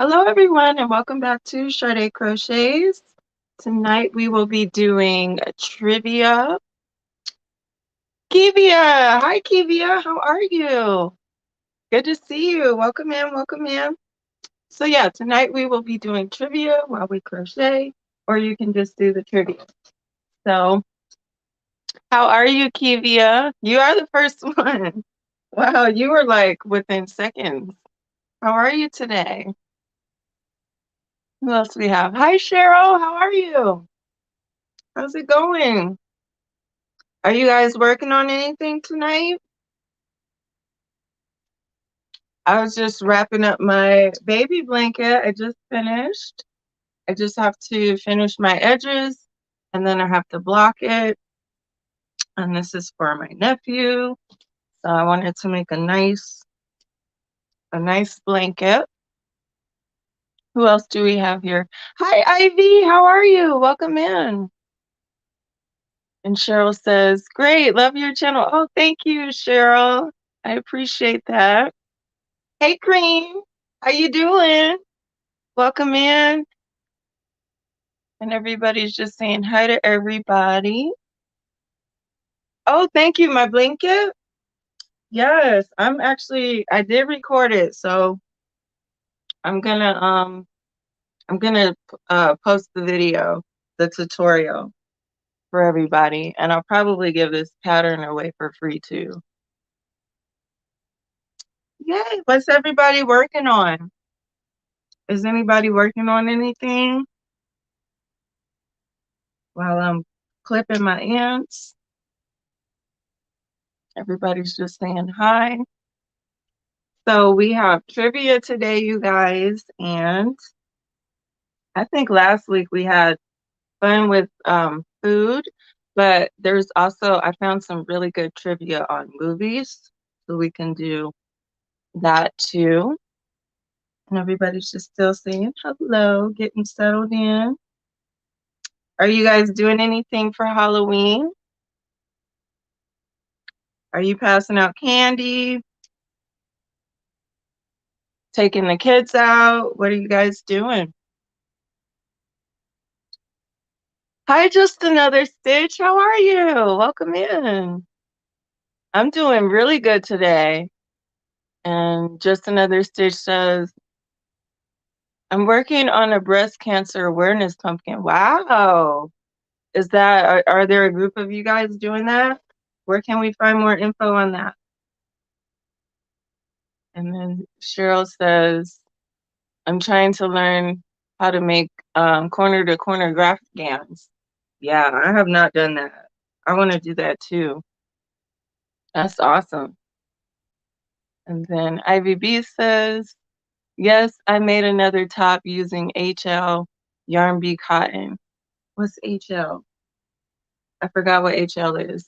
Hello, everyone, and welcome back to Sade Crochets. Tonight we will be doing a trivia. Kivia, hi Kivia, how are you? Good to see you. Welcome in, welcome in. So yeah, tonight we will be doing trivia while we crochet, or you can just do the trivia. So, how are you, Kivia? You are the first one. Wow, you were like within seconds. How are you today? Who else we have? Hi, Cheryl. How are you? How's it going? Are you guys working on anything tonight? I was just wrapping up my baby blanket. I just finished. I just have to finish my edges and then I have to block it. And this is for my nephew. So I wanted to make a nice blanket. Who else do we have here? Hi, Ivy. How are you? Welcome in. And Cheryl says, great, love your channel. Oh, thank you, Cheryl. I appreciate that. Hey, Cream. How you doing? Welcome in. And everybody's just saying hi to everybody. Oh, thank you, my blanket. Yes, I did record it, so I'm gonna um I'm gonna post the video, the tutorial for everybody, and I'll probably give this pattern away for free too. Yay, what's everybody working on? Is anybody working on anything while I'm clipping my ends? Everybody's just saying hi. So we have trivia today, you guys, and I think last week we had fun with food, but there's also, I found some really good trivia on movies, so we can do that too. And everybody's just still saying hello, getting settled in. Are you guys doing anything for Halloween? Are you passing out candy? Taking the kids out? What are you guys doing? Hi, just another Stitch. How are you? Welcome in. I'm doing really good today. And just another Stitch says, I'm working on a breast cancer awareness pumpkin. Wow. Are there a group of you guys doing that? Where can we find more info on that? And then Cheryl says, I'm trying to learn how to make corner to corner graphic gowns. Yeah, I have not done that. I want to do that too. That's awesome. And then Ivy B says, yes, I made another top using HL Yarn Bee Cotton. What's HL? I forgot what HL is.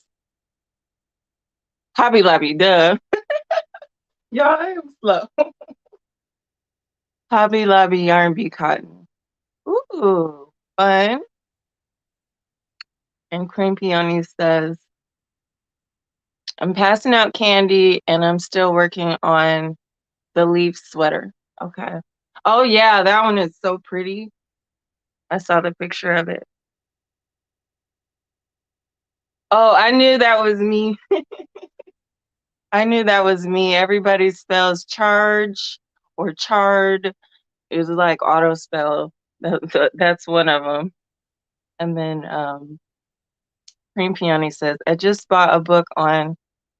Hobby Lobby, duh. Y'all, I am slow. Hobby Lobby Yarn Bee Cotton. Ooh, fun. And Cream Peony says, I'm passing out candy and I'm still working on the leaf sweater. Okay. Oh, yeah, that one is so pretty. I saw the picture of it. Oh, I knew that was me. I knew that was me. Everybody spells charge or charred. It was like auto spell. That's one of them. And then Cream Peony says, I just bought a book on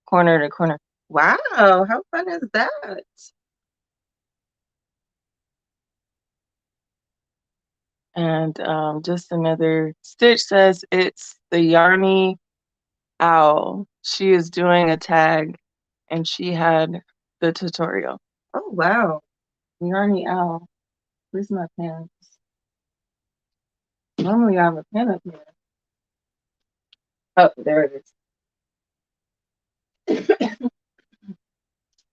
corner to corner. Wow, how fun is that? And just another Stitch says it's the Yarny Owl. She is doing a tag and she had the tutorial. Oh, wow. Yarny Owl. Where's my pen? Normally I have a pen up here. Oh, there it is.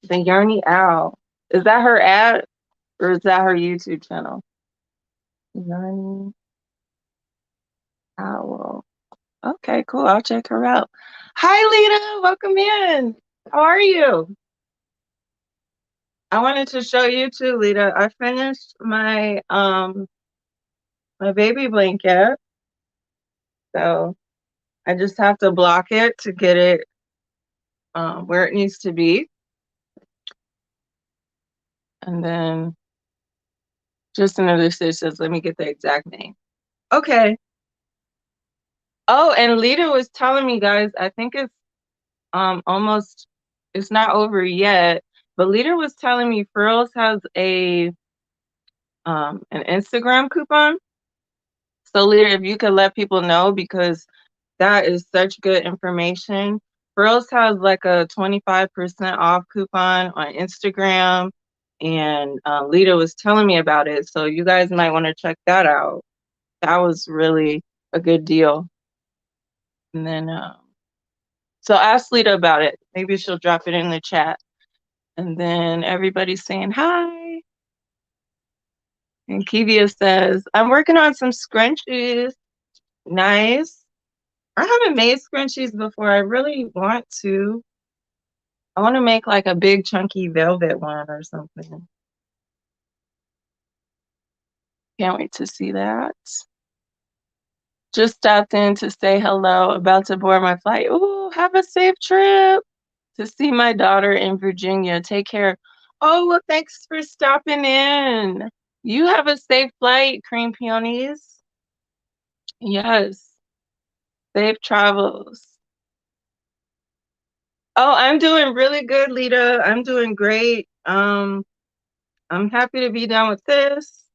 The Yarny Owl. Is that her ad or is that her YouTube channel? Yarny Owl. Okay, cool. I'll check her out. Hi, Lita. Welcome in. How are you? I wanted to show you too, Lita. I finished my baby blanket. So I just have to block it to get it where it needs to be. And then just another stitch says, let me get the exact name. Okay. Oh, and Lita was telling me, guys, I think it's almost, it's not over yet, but Lita was telling me Furls has an Instagram coupon. So Lita, if you could let people know, because that is such good information. Furls has like a 25% off coupon on Instagram, and Lita was telling me about it. So you guys might want to check that out. That was really a good deal. And then, so ask Lita about it. Maybe she'll drop it in the chat. And then everybody's saying hi. And Kivia says, I'm working on some scrunchies. Nice. I haven't made scrunchies before. I really want to. I want to make like a big chunky velvet one or something. Can't wait to see that. Just stopped in to say hello. About to board my flight. Ooh, have a safe trip to see my daughter in Virginia. Take care. Oh, well, thanks for stopping in. You have a safe flight, Cream Peonies. Yes. Safe travels. Oh, I'm doing really good, Lita. I'm doing great. I'm happy to be done with this.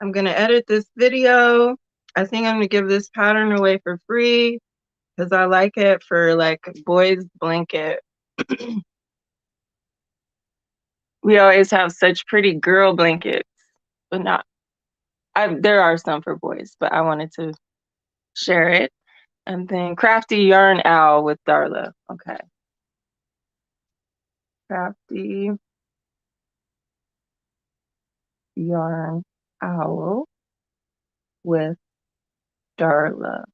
I'm gonna edit this video. I think I'm gonna give this pattern away for free because I like it for like boys blanket. We always have such pretty girl blankets, but not. There are some for boys, but I wanted to share it. And then Crafty Yarn Owl with Darla. Okay. Crafty Yarn Owl with Darla.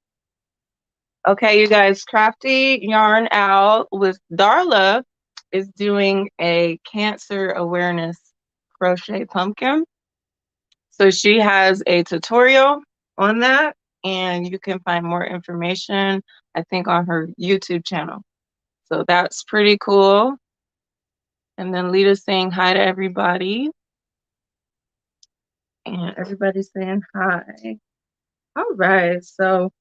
Okay, you guys, Crafty Yarn Owl with Darla is doing a cancer awareness crochet pumpkin. So she has a tutorial on that, and you can find more information, I think, on her YouTube channel. So that's pretty cool. And then Lita's saying hi to everybody. And everybody's saying hi. All right, so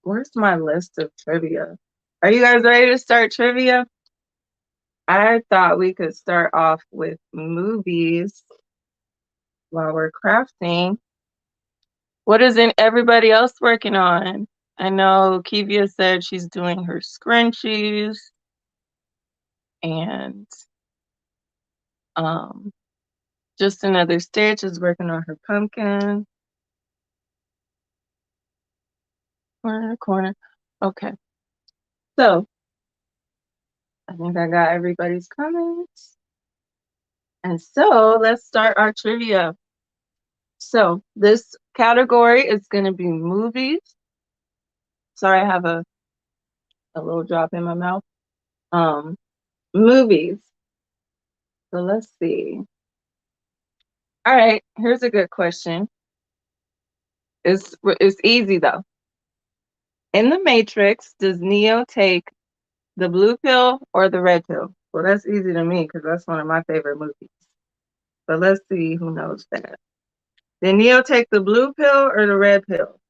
where's my list of trivia? Are you guys ready to start trivia? I thought we could start off with movies while we're crafting. What is everybody else working on? I know Kivia said she's doing her scrunchies, and just another stitch is working on her pumpkin. Corner to corner. Okay. So I think I got everybody's comments. And so let's start our trivia. So this category is going to be movies. Sorry, I have a little drop in my mouth. Movies. So let's see. All right, here's a good question. It's easy though. In the Matrix, does Neo take the blue pill or the red pill? Well, that's easy to me because that's one of my favorite movies. But let's see who knows that. Did Neo take the blue pill or the red pill?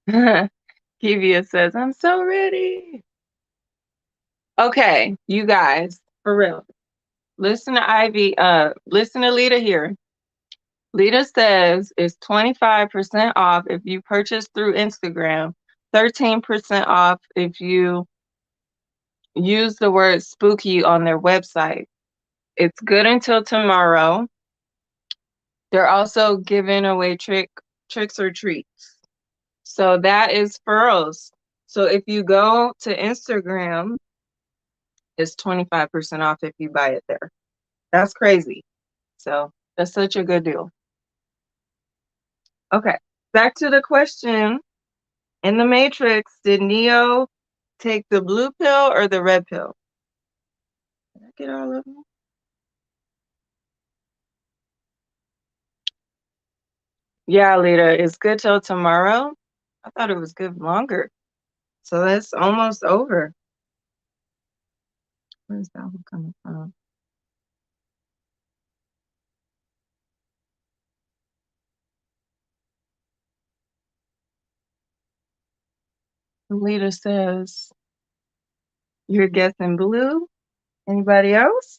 Kivia says, I'm so ready. Okay, you guys, for real. Listen to Ivy, listen to Lita here. Lita says it's 25% off if you purchase through Instagram, 13% off if you use the word spooky on their website. It's good until tomorrow. They're also giving away tricks or treats. So that is Furls. So if you go to Instagram, it's 25% off if you buy it there. That's crazy. So that's such a good deal. Okay, back to the question. In the Matrix, did Neo take the blue pill or the red pill? Did I get all of them? Yeah, Lita, it's good till tomorrow. I thought it was good longer. So that's almost over. Where's that one coming from? Lita says, you're guessing blue. Anybody else?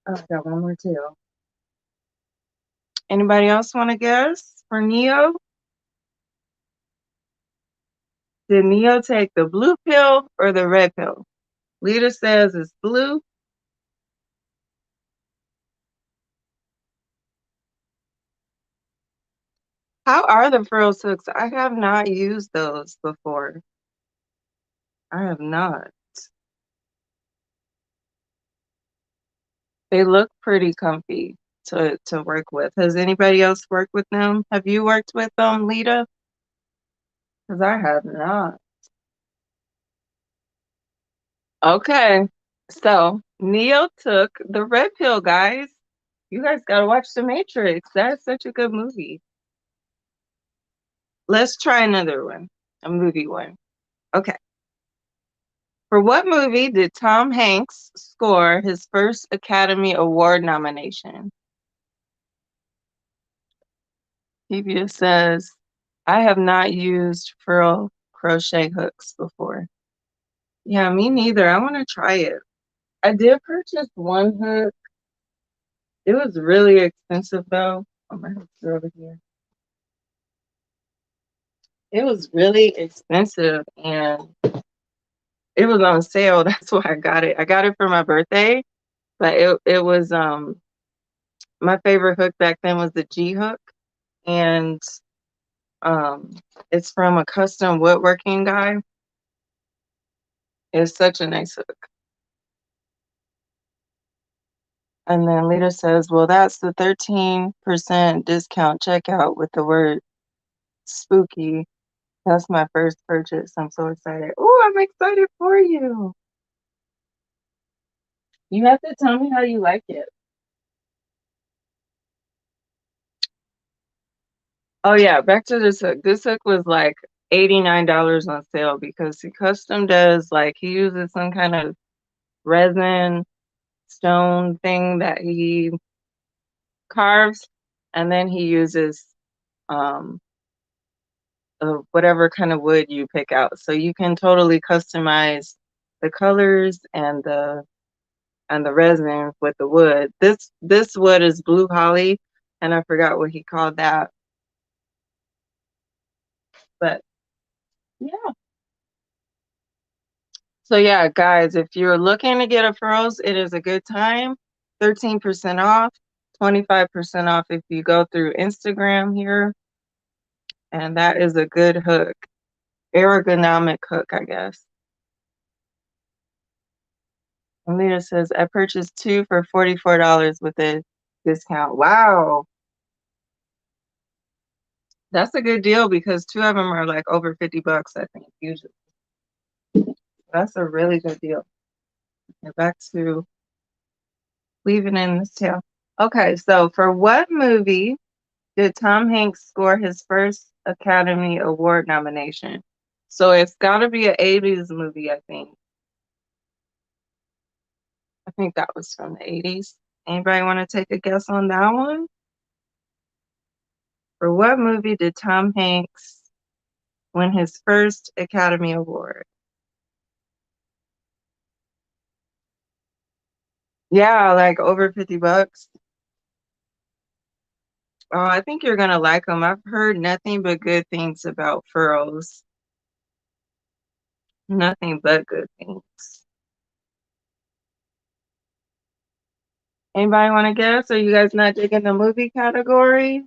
Oh, I got one more too. Anybody else want to guess for Neo? Did Neo take the blue pill or the red pill? Lita says it's blue. How are the frills hooks? I have not used those before. I have not. They look pretty comfy to work with. Has anybody else worked with them? Have you worked with them, Lita? Because I have not. Okay. So Neo took the red pill, guys. You guys gotta watch The Matrix. That is such a good movie. Let's try another one. A movie one. Okay. For what movie did Tom Hanks score his first Academy Award nomination? Hevia says, I have not used frill crochet hooks before. Yeah, me neither. I want to try it. I did purchase one hook. It was really expensive though. Oh, my hooks are over here. It was really expensive and it was on sale. That's why I got it. I got it for my birthday, but it was my favorite hook back then was the G hook, and um it's from a custom woodworking guy. It's such a nice hook. And then Lita says, well, that's the 13% discount checkout with the word spooky. That's my first purchase. I'm so excited. Oh, I'm excited for you. You have to tell me how you like it. Oh yeah, back to this hook. This hook was like $89 on sale because he custom does like he uses some kind of resin stone thing that he carves, and then he uses um whatever kind of wood you pick out. So you can totally customize the colors and the resin with the wood. This wood is blue holly, and I forgot what he called that. But yeah. So yeah, guys, if you're looking to get a furrows, it is a good time. 13% off, 25% off if you go through Instagram here. And that is a good hook. Ergonomic hook, I guess. Alita says, I purchased two for $44 with a discount. Wow. That's a good deal because two of them are like over 50 bucks, I think, usually. That's a really good deal. And back to leaving in this tail. Okay, so for what movie did Tom Hanks score his first Academy Award nomination? So it's got to be an 80s movie, I think. I think that was from the 80s. Anybody want to take a guess on that one? For what movie did Tom Hanks win his first Academy Award? Yeah, like over 50 bucks. Oh, I think you're gonna like them. I've heard nothing but good things about furrows. Nothing but good things. Anybody want to guess? Are you guys not digging the movie category?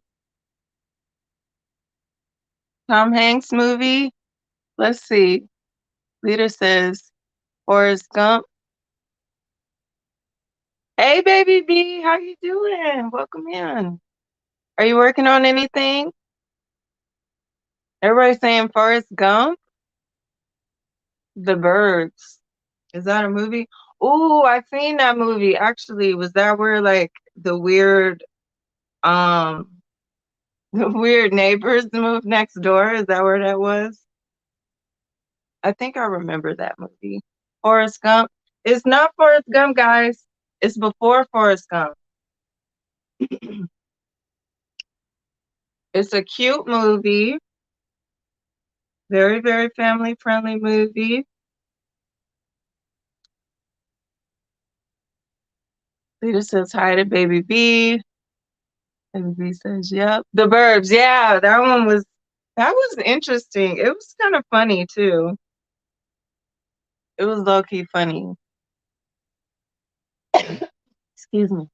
Tom Hanks movie? Let's see. Leader says Forrest Gump. Hey, baby B, how you doing? Welcome in. Are you working on anything? Everybody's saying Forrest Gump. The Birds. Is that a movie? Ooh, I've seen that movie. Actually, was that where like the weird um the weird neighbors moved next door? Is that where that was? I think I remember that movie. Forrest Gump. It's not Forrest Gump, guys. It's before Forrest Gump. It's a cute movie. Very, very family friendly movie. Lita says hi to Baby B. Baby B says, yep. The Burbs. Yeah, that was interesting. It was kind of funny too. It was low key funny. Excuse me.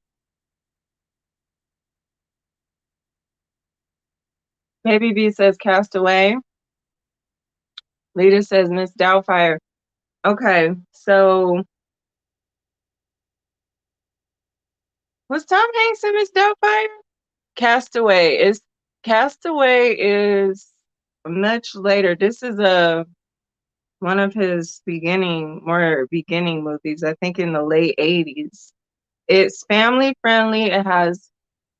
Baby B says Castaway. Lita says Miss Doubtfire. Okay, so was Tom Hanks in Miss Doubtfire? Castaway is much later. This is a one of his more beginning movies, I think in the late 80s. It's family friendly.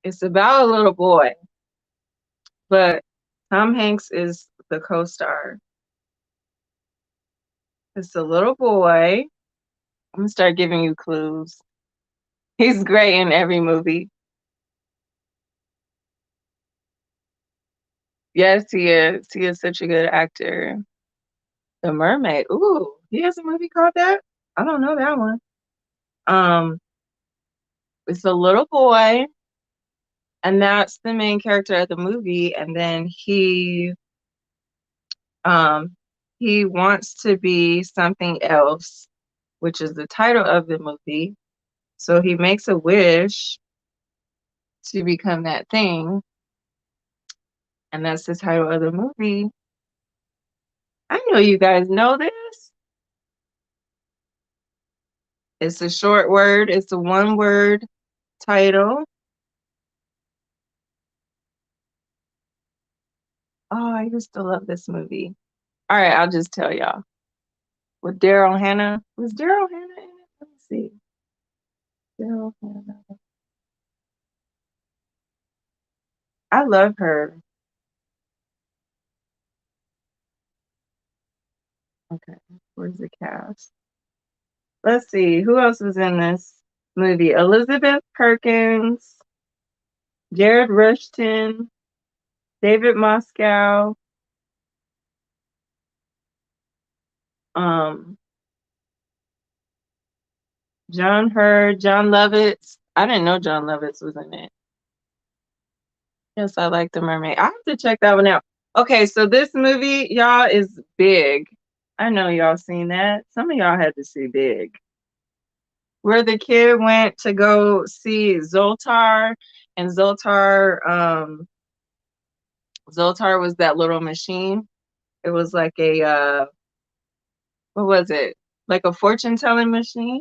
It's about a little boy, but Tom Hanks is the co-star. It's a little boy. I'm gonna start giving you clues. He's great in every movie. Yes, he is. He is such a good actor. The Mermaid. Ooh, he has a movie called that? I don't know that one. Um, it's a little boy, and that's the main character of the movie, and then um he wants to be something else, which is the title of the movie. So he makes a wish to become that thing, and that's the title of the movie. I know you guys know this. It's a short word. It's a one-word title. Oh, I used to love this movie. All right, I'll just tell y'all. With Daryl Hannah. Was Daryl Hannah in it? Let me see. Daryl Hannah. I love her. Okay, where's the cast? Let's see. Who else was in this movie? Elizabeth Perkins, Jared Rushton, David Moscow, um, John Hurd, John Lovitz. I didn't know John Lovitz was in it. Yes, I like The Mermaid. I have to check that one out. Okay, so this movie, y'all, is Big. I know y'all seen that. Some of y'all had to see Big. Where the kid went to go see Zoltar, and Zoltar was that little machine. It was like a what was it? Like a fortune telling machine.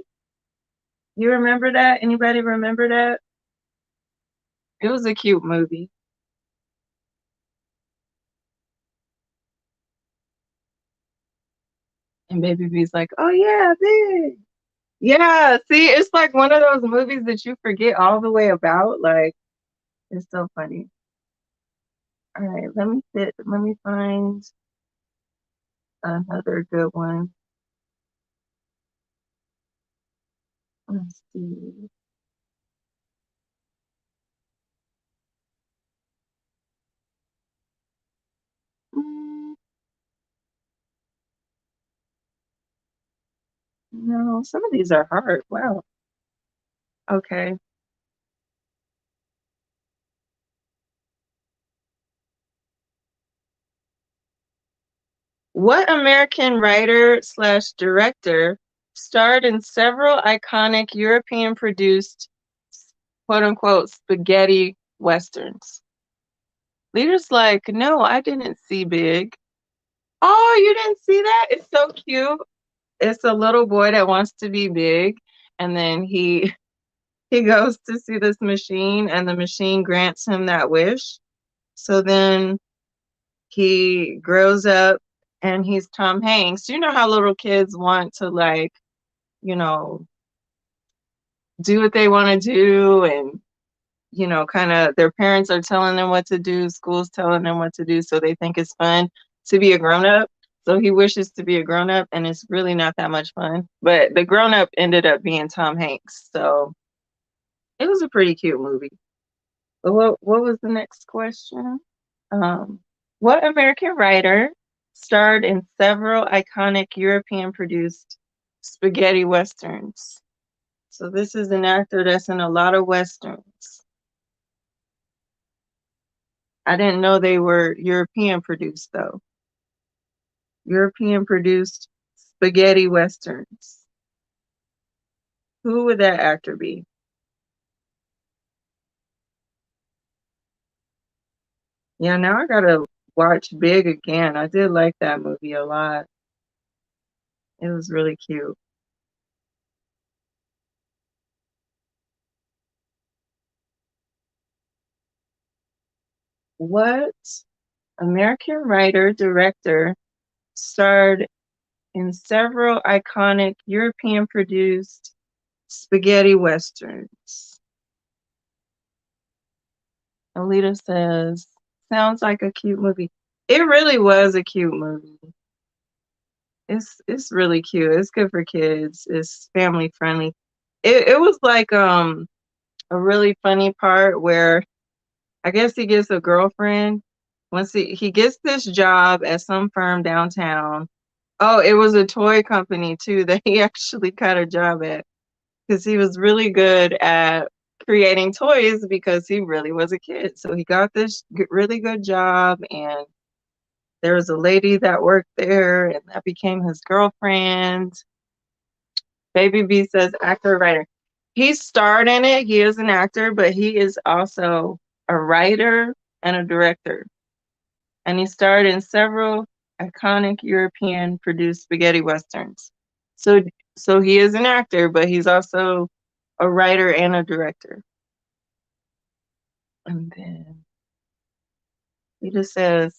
You remember that? Anybody remember that? It was a cute movie. And Baby B's like, oh yeah, Big. Yeah, see, it's like one of those movies that you forget all the way about. Like, it's so funny. All right, let me find another good one. Let's see. Mm, no, some of these are hard. Wow. Okay. What American writer slash director starred in several iconic European produced quote unquote spaghetti westerns? Leader's like, no, I didn't see Big. Oh, you didn't see that? It's so cute. It's a little boy that wants to be big, and then he goes to see this machine, and the machine grants him that wish. So then he grows up and he's Tom Hanks. You know how little kids want to like, you know, do what they want to do, and kind of their parents are telling them what to do, school's telling them what to do, so they think it's fun to be a grown up. So he wishes to be a grown up, and it's really not that much fun. But the grown up ended up being Tom Hanks, so it was a pretty cute movie. But what was the next question? Um, what American writer starred in several iconic European produced spaghetti westerns? So this is an actor that's in a lot of westerns. I didn't know they were European produced though. European produced spaghetti westerns. Who would that actor be? Yeah, now I gotta watch Big again. I did like that movie a lot. It was really cute. What American writer director starred in several iconic European produced spaghetti westerns? Alita says, sounds like a cute movie. It really was a cute movie. It's really cute. It's good for kids. It's family friendly. It was like a really funny part where I guess he gets a girlfriend once he gets this job at some firm downtown. Oh, it was a toy company too that he actually got a job at because he was really good at creating toys because he really was a kid. So he got this really good job, and there was a lady that worked there, and that became his girlfriend. Baby B says actor, writer. He starred in it. He is an actor, but he is also a writer and a director. And he starred in several iconic European produced spaghetti westerns. So so he is an actor, but he's also a writer and a director. And then he just says,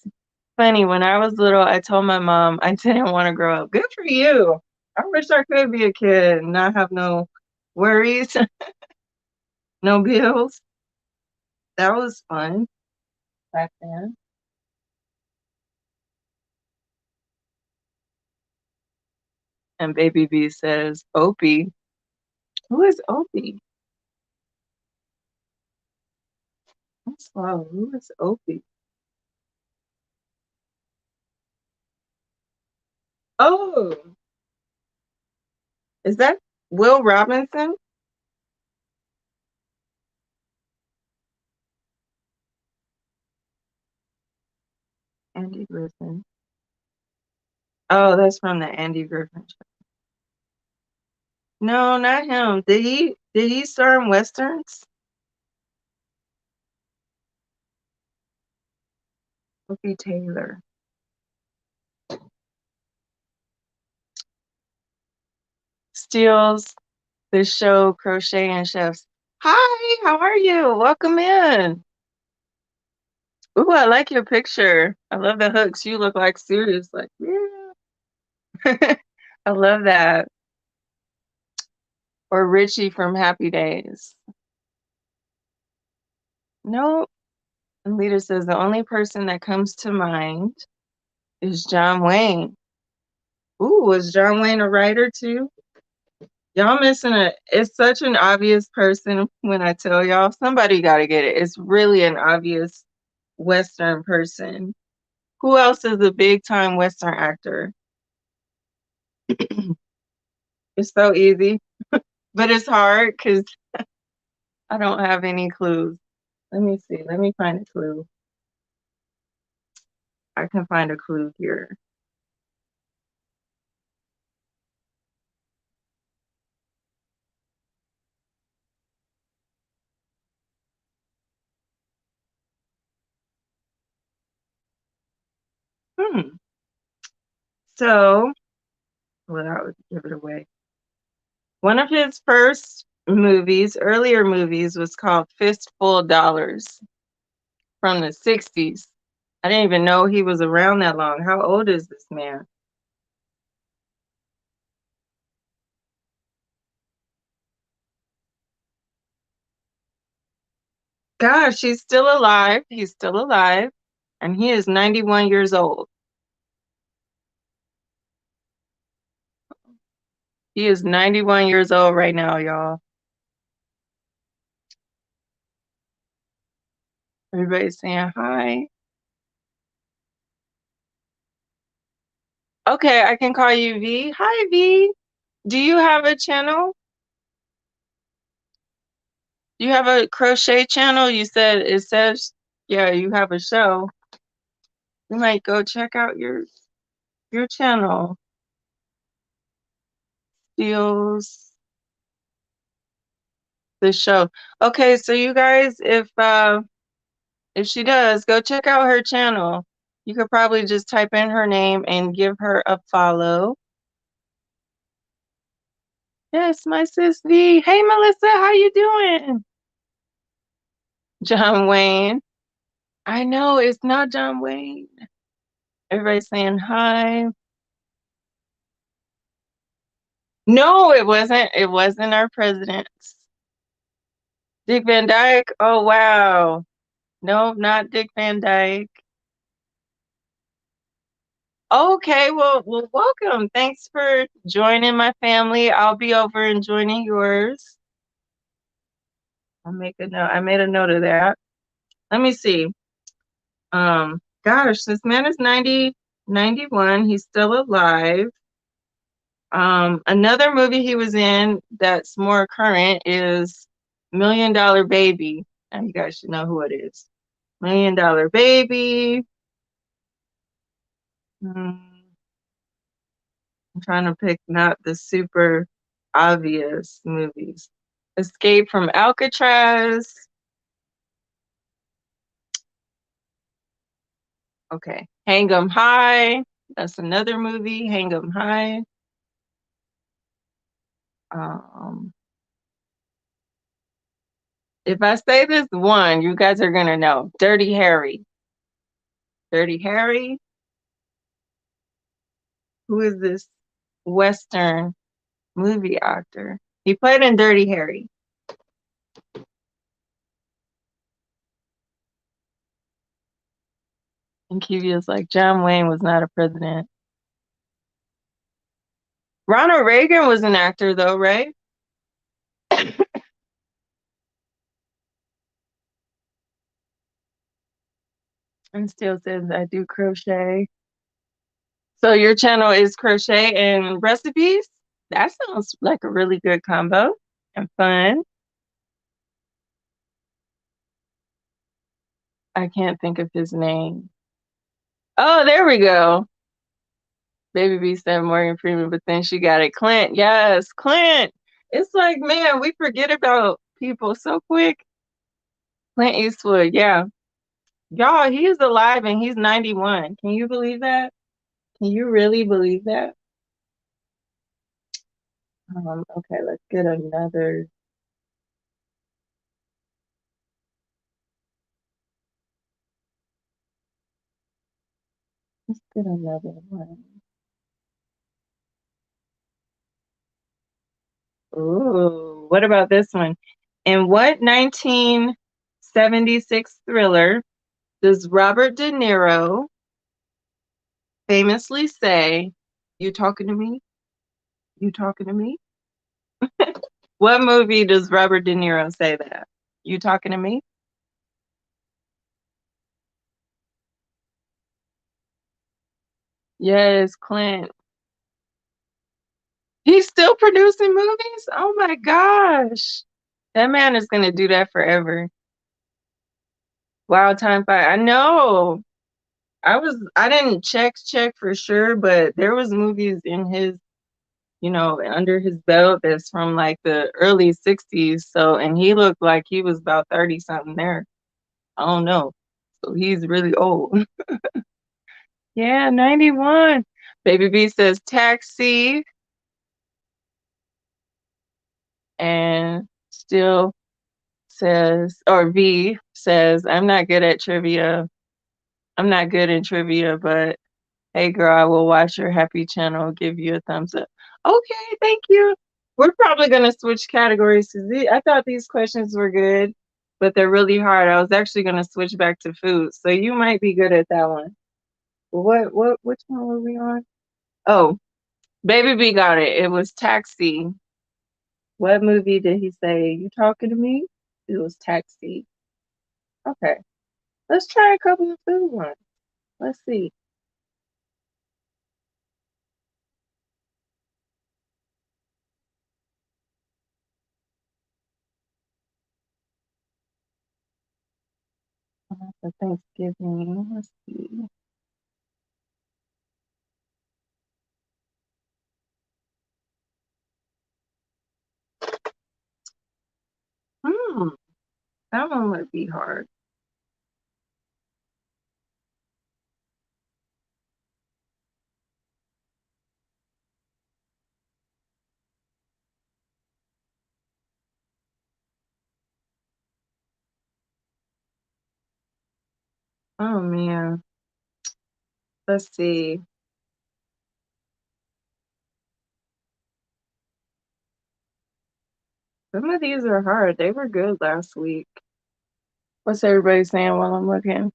funny, when I was little, I told my mom I didn't want to grow up. Good for you. I wish I could be a kid and not have no worries, no bills. That was fun back then. And Baby B says, Opie. Who is Opie? That's slow. Who is Opie? Oh, is that Will Robinson? Andy Griffin. Oh, that's from the Andy Griffin show. No, not him. Did he star in westerns? Opie Taylor. Steals the show Crochet and Chefs. Hi, how are you? Welcome in. Ooh, I like your picture. I love the hooks. You look like serious. Like, yeah. I love that. Or Richie from Happy Days. No, and Leader says the only person that comes to mind is John Wayne. Ooh, was John Wayne a writer too? Y'all missing it's such an obvious person when I tell y'all. Somebody gotta get it. It's really an obvious Western person. Who else is a big time Western actor? It's so easy, but it's hard because I don't have any clues. Let me see. Let me find a clue. I can find a clue here. Hmm. So, well, that would give it away. One of his first movies, earlier movies, was called Fistful of Dollars from the 60s. I didn't even know he was around that long. How old is this man? Gosh, he's still alive. He's still alive. And he is 91 years old. He is 91 years old right now, y'all. Everybody's saying hi. Okay, I can call you V. Hi, V. Do you have a channel? Do you have a crochet channel? You said it says, yeah, you have a show. You might go check out your channel. Steals the show. Okay, so you guys, if she does, go check out her channel. You could probably just type in her name and give her a follow. Yes, my sis V. Hey, Melissa, how you doing? John Wayne. I know it's not John Wayne. Everybody's saying hi. No, it wasn't. It wasn't our president. Dick Van Dyke. Oh, wow. No, not Dick Van Dyke. Okay, well, welcome. Thanks for joining my family. I'll be over and joining yours. I'll make a note. I made a note of that. Let me see. Gosh, this man is 91. He's still alive. Another movie he was in that's more current is Million Dollar Baby. And you guys should know who it is. Million Dollar Baby. Hmm, I'm trying to pick not the super obvious movies. Escape from Alcatraz. Okay. Hang 'em High. That's another movie. Hang 'em High. Um, if I say this one, you guys are gonna know. Dirty Harry. Dirty Harry. Who is this Western movie actor? He played in Dirty Harry. And Kivia's like, John Wayne was not a president. Ronald Reagan was an actor, though, right? And still says, I do crochet. So your channel is crochet and recipes? That sounds like a really good combo and fun. I can't think of his name. Oh, there we go. Baby B said Morgan Freeman, but then she got it. Clint, yes, Clint. It's like, man, we forget about people so quick. Clint Eastwood, yeah. Y'all, he is alive and he's 91. Can you believe that? Can you really believe that? Okay, let's get another. Let's get another one. Ooh, what about this one? In what 1976 thriller does Robert De Niro famously say, "You talking to me? You talking to me?" What movie does Robert De Niro say that? You talking to me? Yes, Clint. He's still producing movies? Oh my gosh. That man is gonna do that forever. Wild Time Fight. I know. I didn't check for sure, but there was movies in his, under his belt that's from like the early 60s. So, and he looked like he was about 30 something there. I don't know. So he's really old. Yeah, 91. Baby B says taxi and still says, or V says, I'm not good at trivia. I'm not good in trivia, but hey girl, I will watch your happy channel, give you a thumbs up. Okay, thank you. We're probably gonna switch categories. I thought these questions were good. but they're really hard. I was actually going to switch back to food, so you might be good at that one. Which one were we on? Oh, Baby B got it. It was Taxi. What movie did he say? You talking to me? It was Taxi. Okay, let's try a couple of food ones. Let's see. For Thanksgiving, let's see. Hmm, that one would be hard. Oh man, let's see. Some of these are hard. They were good last week. What's everybody saying while I'm looking?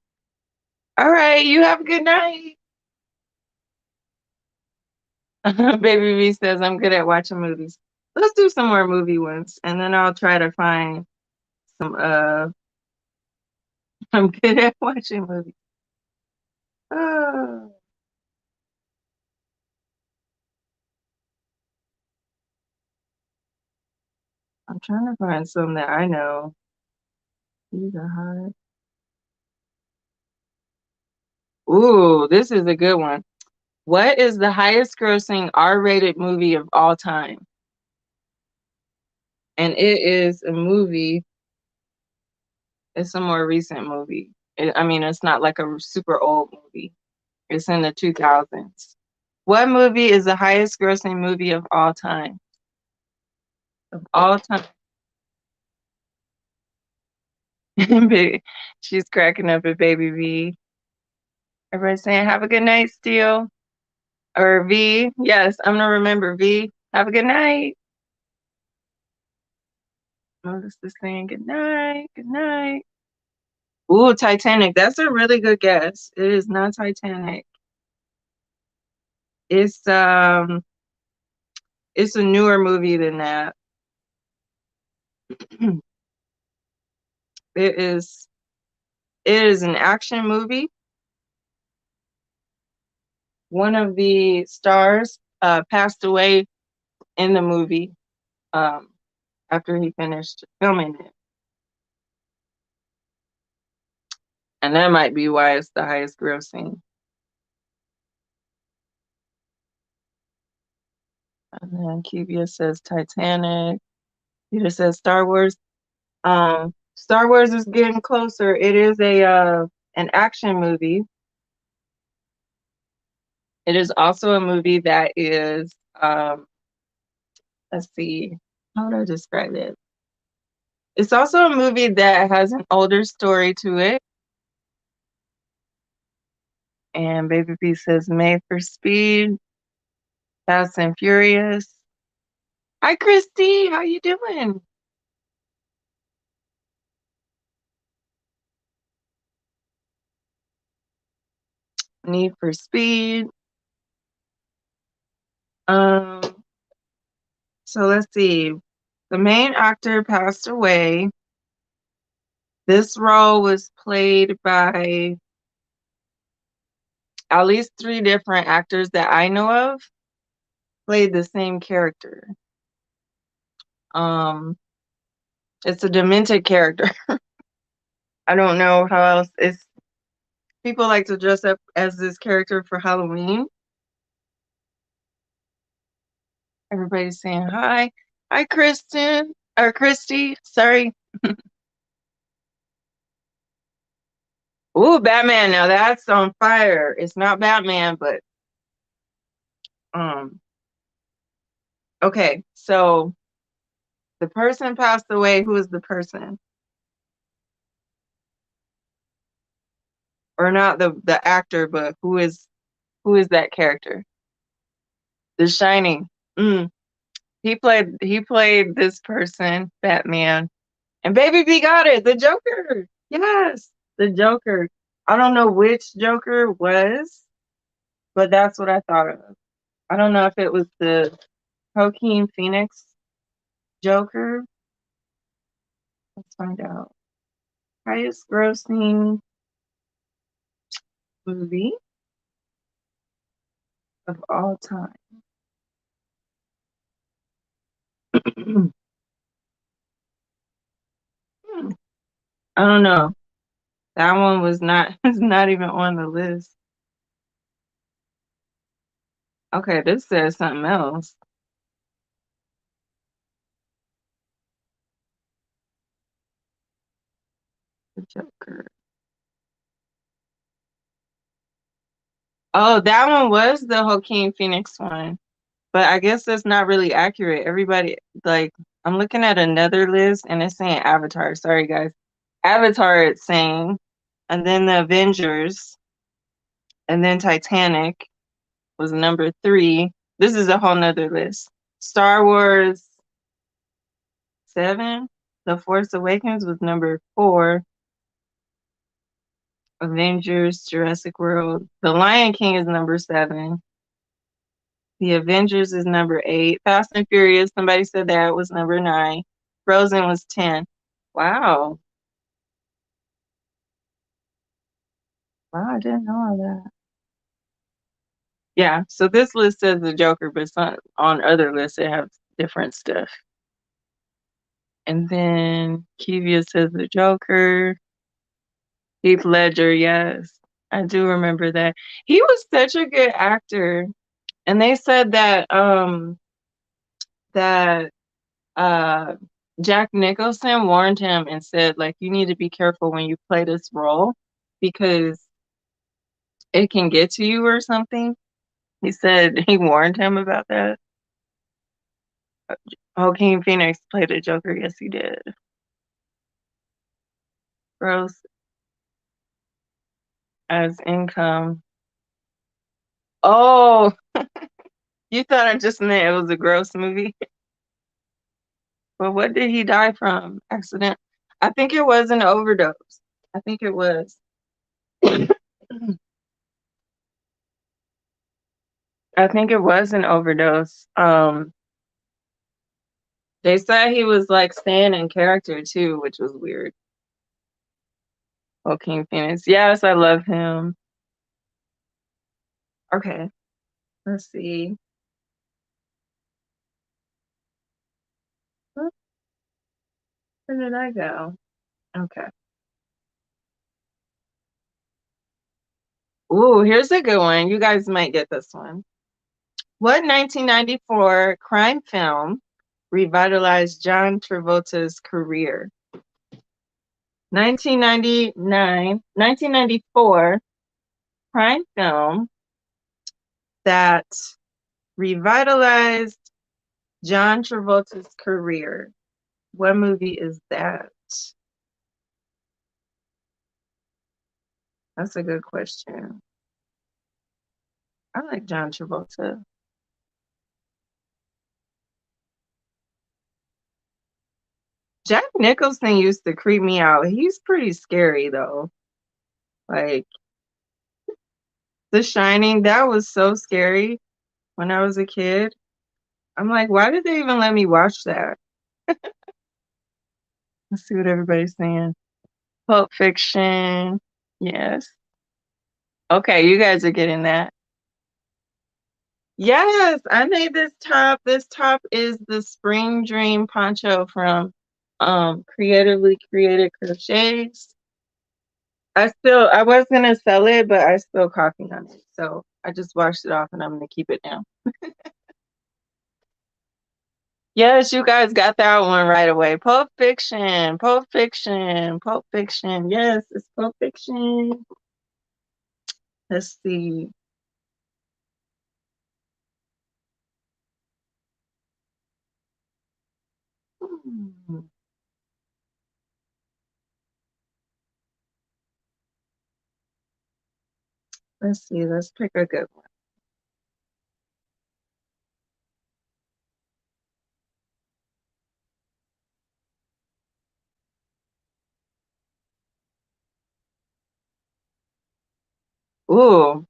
All right, you have a good night. Baby V says I'm good at watching movies. Let's do some more movie ones, and then I'll try to find some. I'm good at watching movies. Oh, I'm trying to find some that I know. These are hard. Ooh, this is a good one. What is the highest grossing R-rated movie of all time? And it is a movie. It's a more recent movie. I mean, it's not like a super old movie. It's in the 2000s. What movie is the highest grossing movie of all time? Of all time. She's cracking up at Baby V. Everybody's saying, have a good night, Steele. Or V. Yes, I'm going to remember V. Have a good night. Notice this saying good night, good night. Ooh, Titanic. That's a really good guess. It is not Titanic. It's um it's a newer movie than that. It is it is an action movie. One of the stars passed away in the movie um after he finished filming it. And that might be why it's the highest grossing. And then Kivia says Titanic. Peter says Star Wars. Star Wars is getting closer. It is a an action movie. It is also a movie that is let's see, how would I describe it? It's also a movie that has an older story to it. And Baby B says Made for Speed, Fast and Furious. Hi Christy, how you doing? Need for Speed. Um, so let's see. The main actor passed away. This role was played by at least three different actors that I know of, played the same character. Um, it's a demented character. I don't know how else. It's people like to dress up as this character for Halloween. Everybody's saying hi. Hi, Kristen or Christy. Sorry. Ooh, Batman. Now that's on fire. It's not Batman, but um. Okay, so the person passed away. Who is the person? Or not the actor, but who is that character? The Shining. Mm. He played this person, Batman. And Baby B got it. The Joker. Yes, the Joker. I don't know which Joker was, but that's what I thought of. I don't know if it was the Joaquin Phoenix Joker. Let's find out. Highest grossing movie of all time. I don't know. That one was not it's not even on the list. Okay, this says something else. The Joker. Oh, that one was the Joaquin Phoenix one. But I guess that's not really accurate. Everybody, like, I'm looking at another list and it's saying Avatar. Sorry, guys. Avatar, it's saying. And then the Avengers. And then Titanic was number 3. This is a whole nother list. Star Wars 7. The Force Awakens was number 4. Avengers, Jurassic World. The Lion King is number 7. The Avengers is number 8. Fast and Furious, somebody said that was number 9. Frozen was 10. Wow. Wow, I didn't know all that. Yeah, so this list says the Joker, but on other lists it has different stuff. And then Kivia says the Joker. Heath Ledger, yes. I do remember that. He was such a good actor. And they said that uh Jack Nicholson warned him and said, like, you need to be careful when you play this role because it can get to you or something. He said he warned him about that. Joaquin Phoenix played a Joker. Yes, he did. Gross as income. Oh, you thought I just meant it was a gross movie? But what did he die from? Accident? I think it was an overdose. I think it was. I think it was an overdose. They said he was like staying in character too, which was weird. Joaquin Phoenix. Yes, I love him. Okay, let's see. Where did I go? Okay. Ooh, here's a good one. You guys might get this one. What 1994 crime film revitalized John Travolta's career? 1994 crime film that revitalized John Travolta's career. What movie is that? That's a good question. I like John Travolta. Jack Nicholson used to creep me out. He's pretty scary though. Like The Shining, that was so scary when I was a kid. I'm like, why did they even let me watch that? Let's see what everybody's saying. Pulp Fiction. Yes. Okay, you guys are getting that. Yes, I made this top. This top is the Spring Dream poncho from Creatively Created Crochets. I was gonna sell it, but I still copying on it. So I just washed it off and I'm gonna keep it now. Yes, you guys got that one right away. Pulp Fiction, Pulp Fiction, Pulp Fiction. Yes, it's Pulp Fiction. Let's see. Hmm. Let's see. Let's pick a good one. Ooh,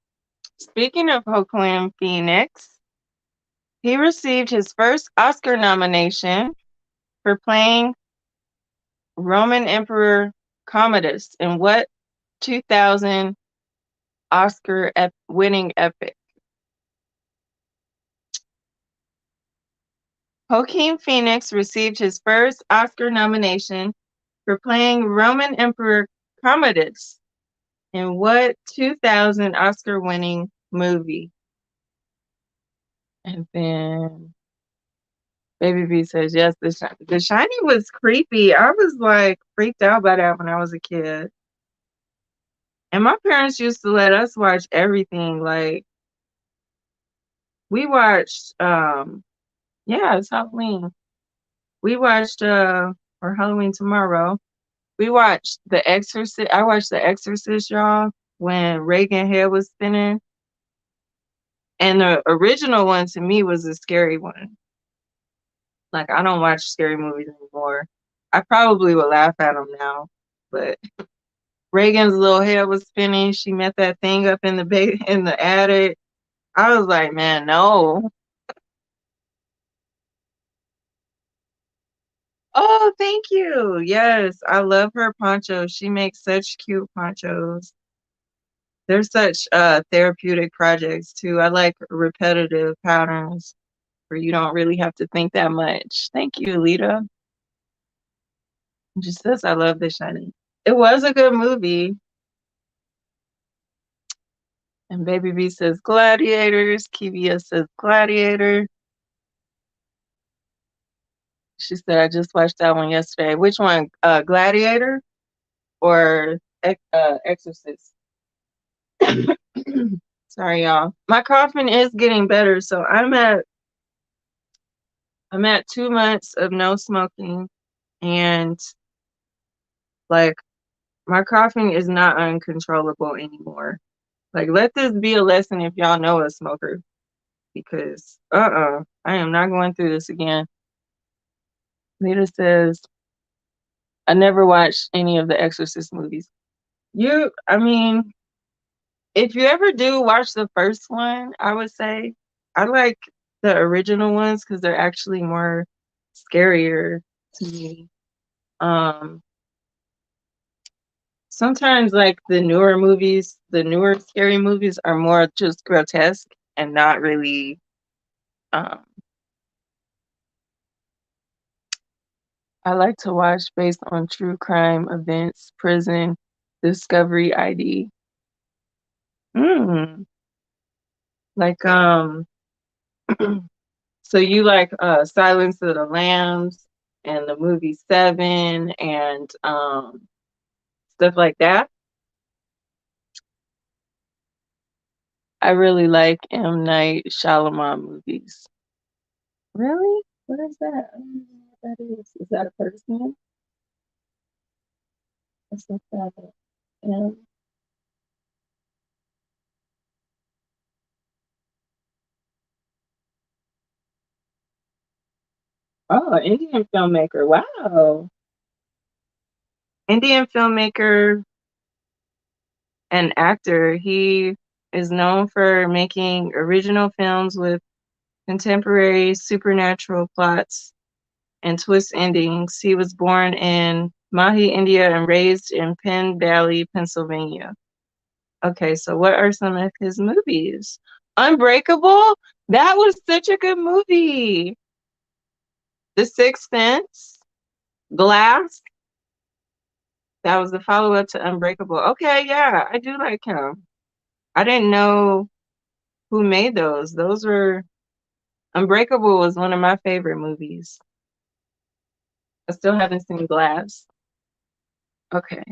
speaking of Joaquin Phoenix, he received his first Oscar nomination for playing Roman Emperor Commodus in what 2000 Oscar winning epic? Joaquin Phoenix received his first Oscar nomination for playing Roman Emperor Commodus in what 2000 Oscar winning movie? And then Baby B says, yes, The Shining was creepy. I was like freaked out by that when I was a kid. And my parents used to let us watch everything. Like we watched yeah, it's Halloween. We watched or Halloween tomorrow. We watched The Exorcist. I watched The Exorcist, y'all, when Reagan head was spinning. And the original one to me was a scary one. Like I don't watch scary movies anymore. I probably would laugh at them now, but Reagan's little head was spinning. She met that thing up in the attic. I was like, man, no. Oh, thank you. Yes, I love her ponchos. She makes such cute ponchos. They're such therapeutic projects too. I like repetitive patterns where you don't really have to think that much. Thank you, Lita. Just says I love The Shining. It was a good movie. And Baby B says Gladiators. Kivia says Gladiator. She said I just watched that one yesterday. Which one? Gladiator or Exorcist? Sorry, y'all. My coughing is getting better, so I'm at 2 months of no smoking, and like my coughing is not uncontrollable anymore. Like, let this be a lesson if y'all know a smoker, because I am not going through this again. Lita says I never watched any of the Exorcist movies. I mean, if you ever do watch the first one, I would say I like the original ones because they're actually more scarier to me. Um, Sometimes like the newer scary movies are more just grotesque and not really um I like to watch based on true crime events, prison, Discovery ID. Mm, like so you like Silence of the Lambs and the movie Seven and stuff like that. I really like M. Night Shyamalan movies. Really? What is that? I don't know what that is. Is that a person? What's that? M. Oh, Indian filmmaker. Wow. Indian filmmaker and actor. He is known for making original films with contemporary supernatural plots and twist endings. He was born in Mahi, India, and raised in Penn Valley, Pennsylvania. Okay, so what are some of his movies? Unbreakable? That was such a good movie. The Sixth Sense, Glass. That was the follow-up to Unbreakable. Okay, yeah, I do like him. I didn't know who made those. Those were Unbreakable was one of my favorite movies. I still haven't seen Glass. Okay.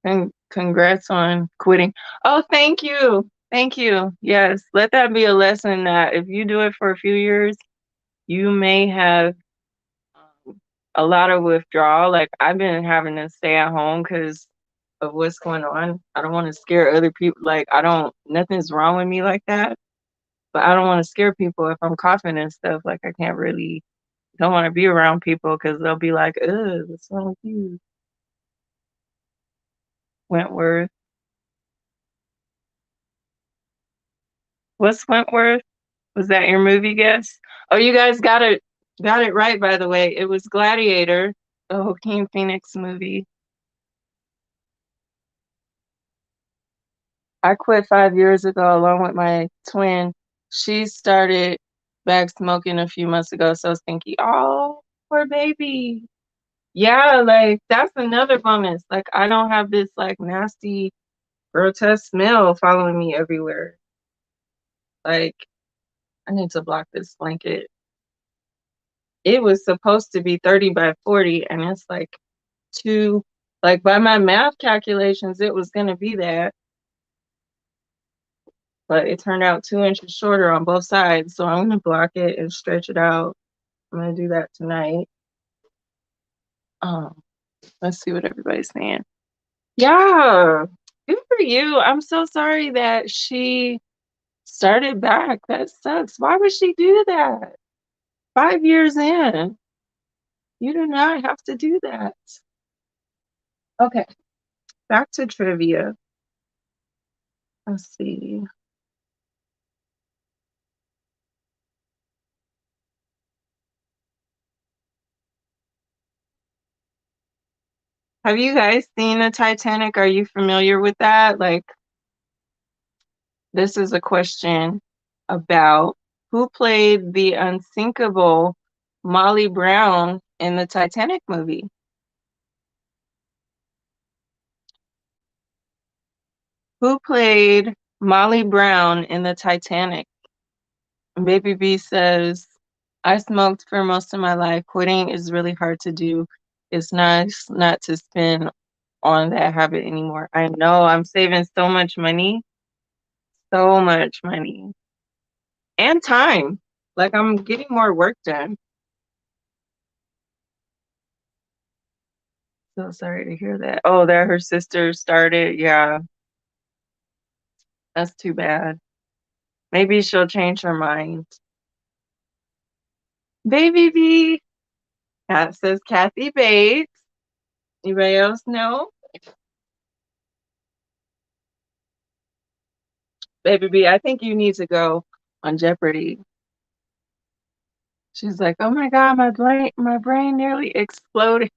And congrats on quitting. Oh, thank you. Thank you. Yes, let that be a lesson that if you do it for a few years, you may have a lot of withdrawal. Like I've been having to stay at home because of what's going on. I don't want to scare other people. Like nothing's wrong with me like that. But I don't want to scare people if I'm coughing and stuff. Like I can't really don't want to be around people because they'll be like, ugh, what's wrong with you? Wentworth. What's Wentworth? Was that your movie guess? Oh, you guys got it right, by the way. It was Gladiator, the Joaquin Phoenix movie. I quit 5 years ago along with my twin. She started back smoking a few months ago, so I was thinking, oh, poor baby. Yeah, like that's another bonus. Like I don't have this like nasty, grotesque smell following me everywhere. Like I need to block this blanket. It was supposed to be 30 by 40, and it's like two, like by my math calculations, it was gonna be that, but it turned out 2 inches shorter on both sides. So I'm gonna block it and stretch it out. I'm gonna do that tonight. Um, let's see what everybody's saying. Yeah, good for you. I'm so sorry that she started back. That sucks. Why would she do that? 5 years in. You do not have to do that. Okay, back to trivia. Let's see. Have you guys seen the Titanic? Are you familiar with that? Like, this is a question about who played the unsinkable Molly Brown in the Titanic movie. Who played Molly Brown in the Titanic? Baby B says, I smoked for most of my life. Quitting is really hard to do. It's nice not to spend on that habit anymore. I know I'm saving so much money and time. Like I'm getting more work done. So sorry to hear that. Oh, that her sister started. Yeah, that's too bad. Maybe she'll change her mind. Baby B. Cat says Kathy Bates. Anybody else know? Baby B, I think you need to go on Jeopardy. She's like, oh my God, my brain nearly exploded.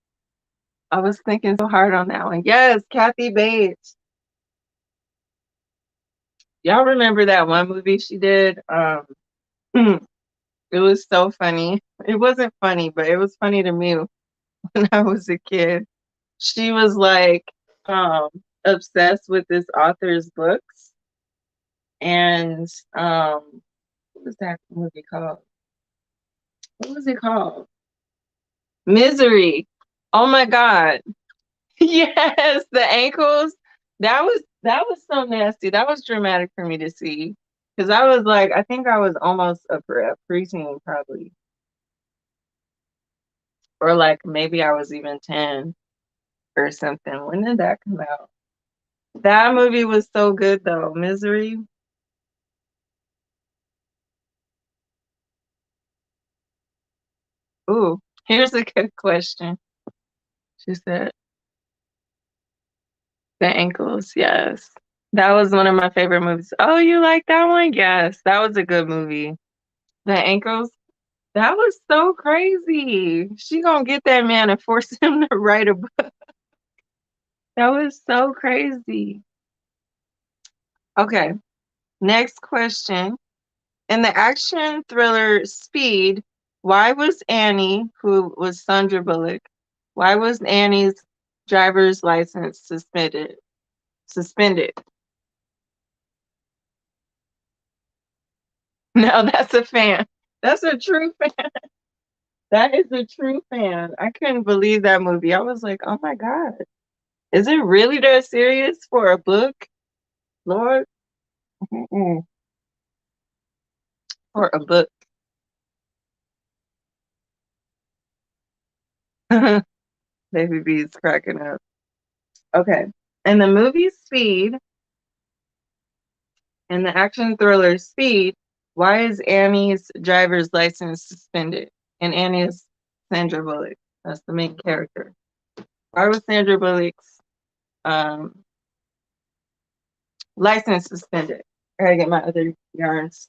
I was thinking so hard on that one. Yes, Kathy Bates. Y'all remember that one movie she did? It was so funny. It wasn't funny, but it was funny to me when I was a kid. She was like um obsessed with this author's books, and what was that movie called? What was it called? Misery. Oh my God. Yes, the ankles. That was so nasty. That was dramatic for me to see. Because I was like, I think I was almost a preteen probably. Or like maybe I was even 10 or something. When did that come out? That movie was so good though. Misery. Ooh, here's a good question. She said, the ankles, yes. That was one of my favorite movies. Oh, you like that one? Yes, that was a good movie. The ankles, that was so crazy. She gonna get that man and force him to write a book. That was so crazy. Okay, next question. In the action thriller Speed, why was Annie, who was Sandra Bullock, why was Annie's driver's license suspended? Suspended. No, that's a fan. That's a true fan. That is a true fan. I couldn't believe that movie. I was like, oh my God. Is it really that serious for a book? Lord, mm-mm. For a book. Baby B is cracking up. Okay. In the movie Speed, in the action thriller Speed, why is Annie's driver's license suspended? And Annie is Sandra Bullock. That's the main character. Why was Sandra Bullock's um, license suspended? I gotta get my other yarns.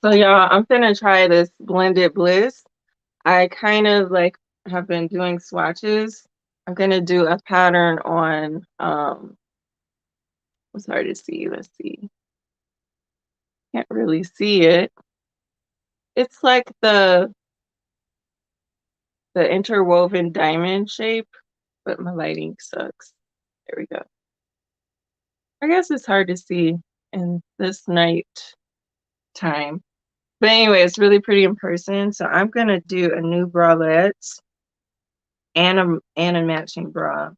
So y'all, I'm gonna try this blended bliss. I kind of like have been doing swatches. I'm gonna do a pattern on it's hard to see. Let's see. Can't really see it. It's like the interwoven diamond shape, but my lighting sucks. There we go. I guess it's hard to see in this night time. But anyway, it's really pretty in person. So I'm gonna do a new bralette and a matching bra.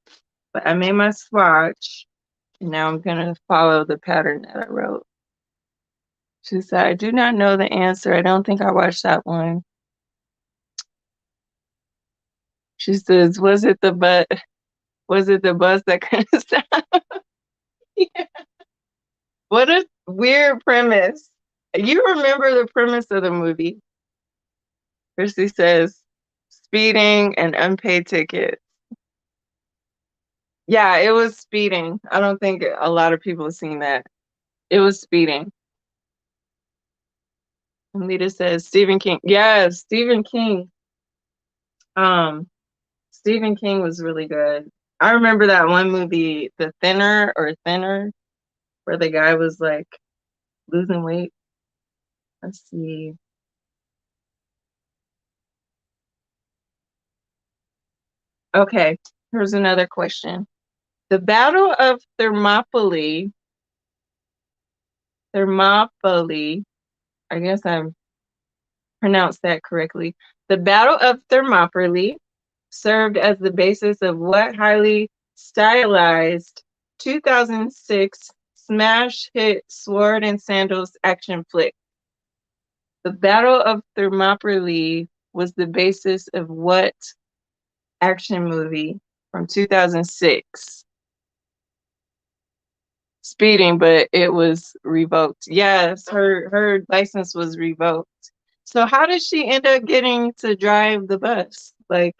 But I made my swatch, and now I'm gonna follow the pattern that I wrote. She said, I do not know the answer. I don't think I watched that one. She says, was it the bus that couldn't stop? Yeah. What a weird premise. You remember the premise of the movie? Christy says, speeding and unpaid tickets. Yeah, it was speeding. I don't think a lot of people have seen that. It was speeding. And Lita says Stephen King. Yes, Stephen King. Um, Stephen King was really good. I remember that one movie, The Thinner or Thinner, where the guy was like losing weight. Let's see. Okay, here's another question. The Battle of Thermopylae, I guess I pronounced that correctly. The Battle of Thermopylae served as the basis of what highly stylized 2006 smash hit Sword and Sandals action flick? The Battle of Thermopylae was the basis of what action movie from 2006? Speeding, but it was revoked. Yes, her license was revoked. So how did she end up getting to drive the bus? Like,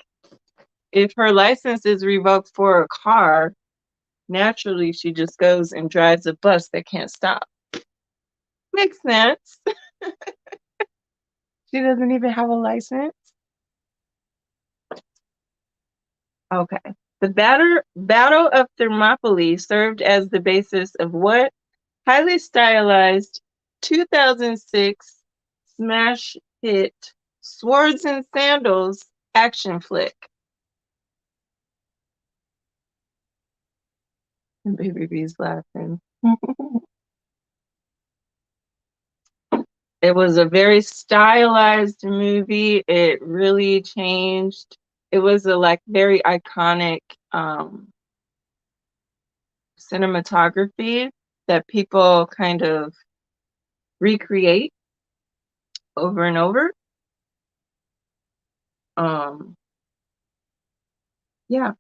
if her license is revoked for a car, naturally she just goes and drives a bus that can't stop. Makes sense. She doesn't even have a license. Okay. The Battle of Thermopylae served as the basis of what highly stylized 2006 smash hit Swords and Sandals action flick? And Baby B's laughing. It was a very stylized movie. It really changed. It was a like very iconic cinematography that people kind of recreate over and over. Um, yeah.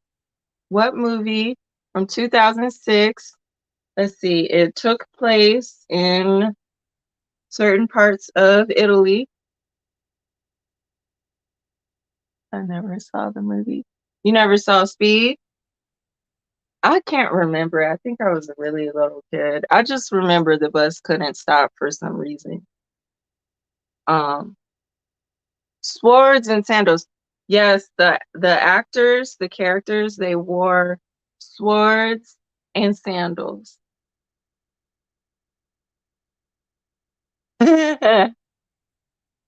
What movie from 2006? Let's see. It took place in certain parts of Italy. I never saw the movie. You never saw Speed? I can't remember. I think I was a really little kid. I just remember the bus couldn't stop for some reason. Um, Swords and Sandals. Yes, the actors, the characters, they wore swords and sandals.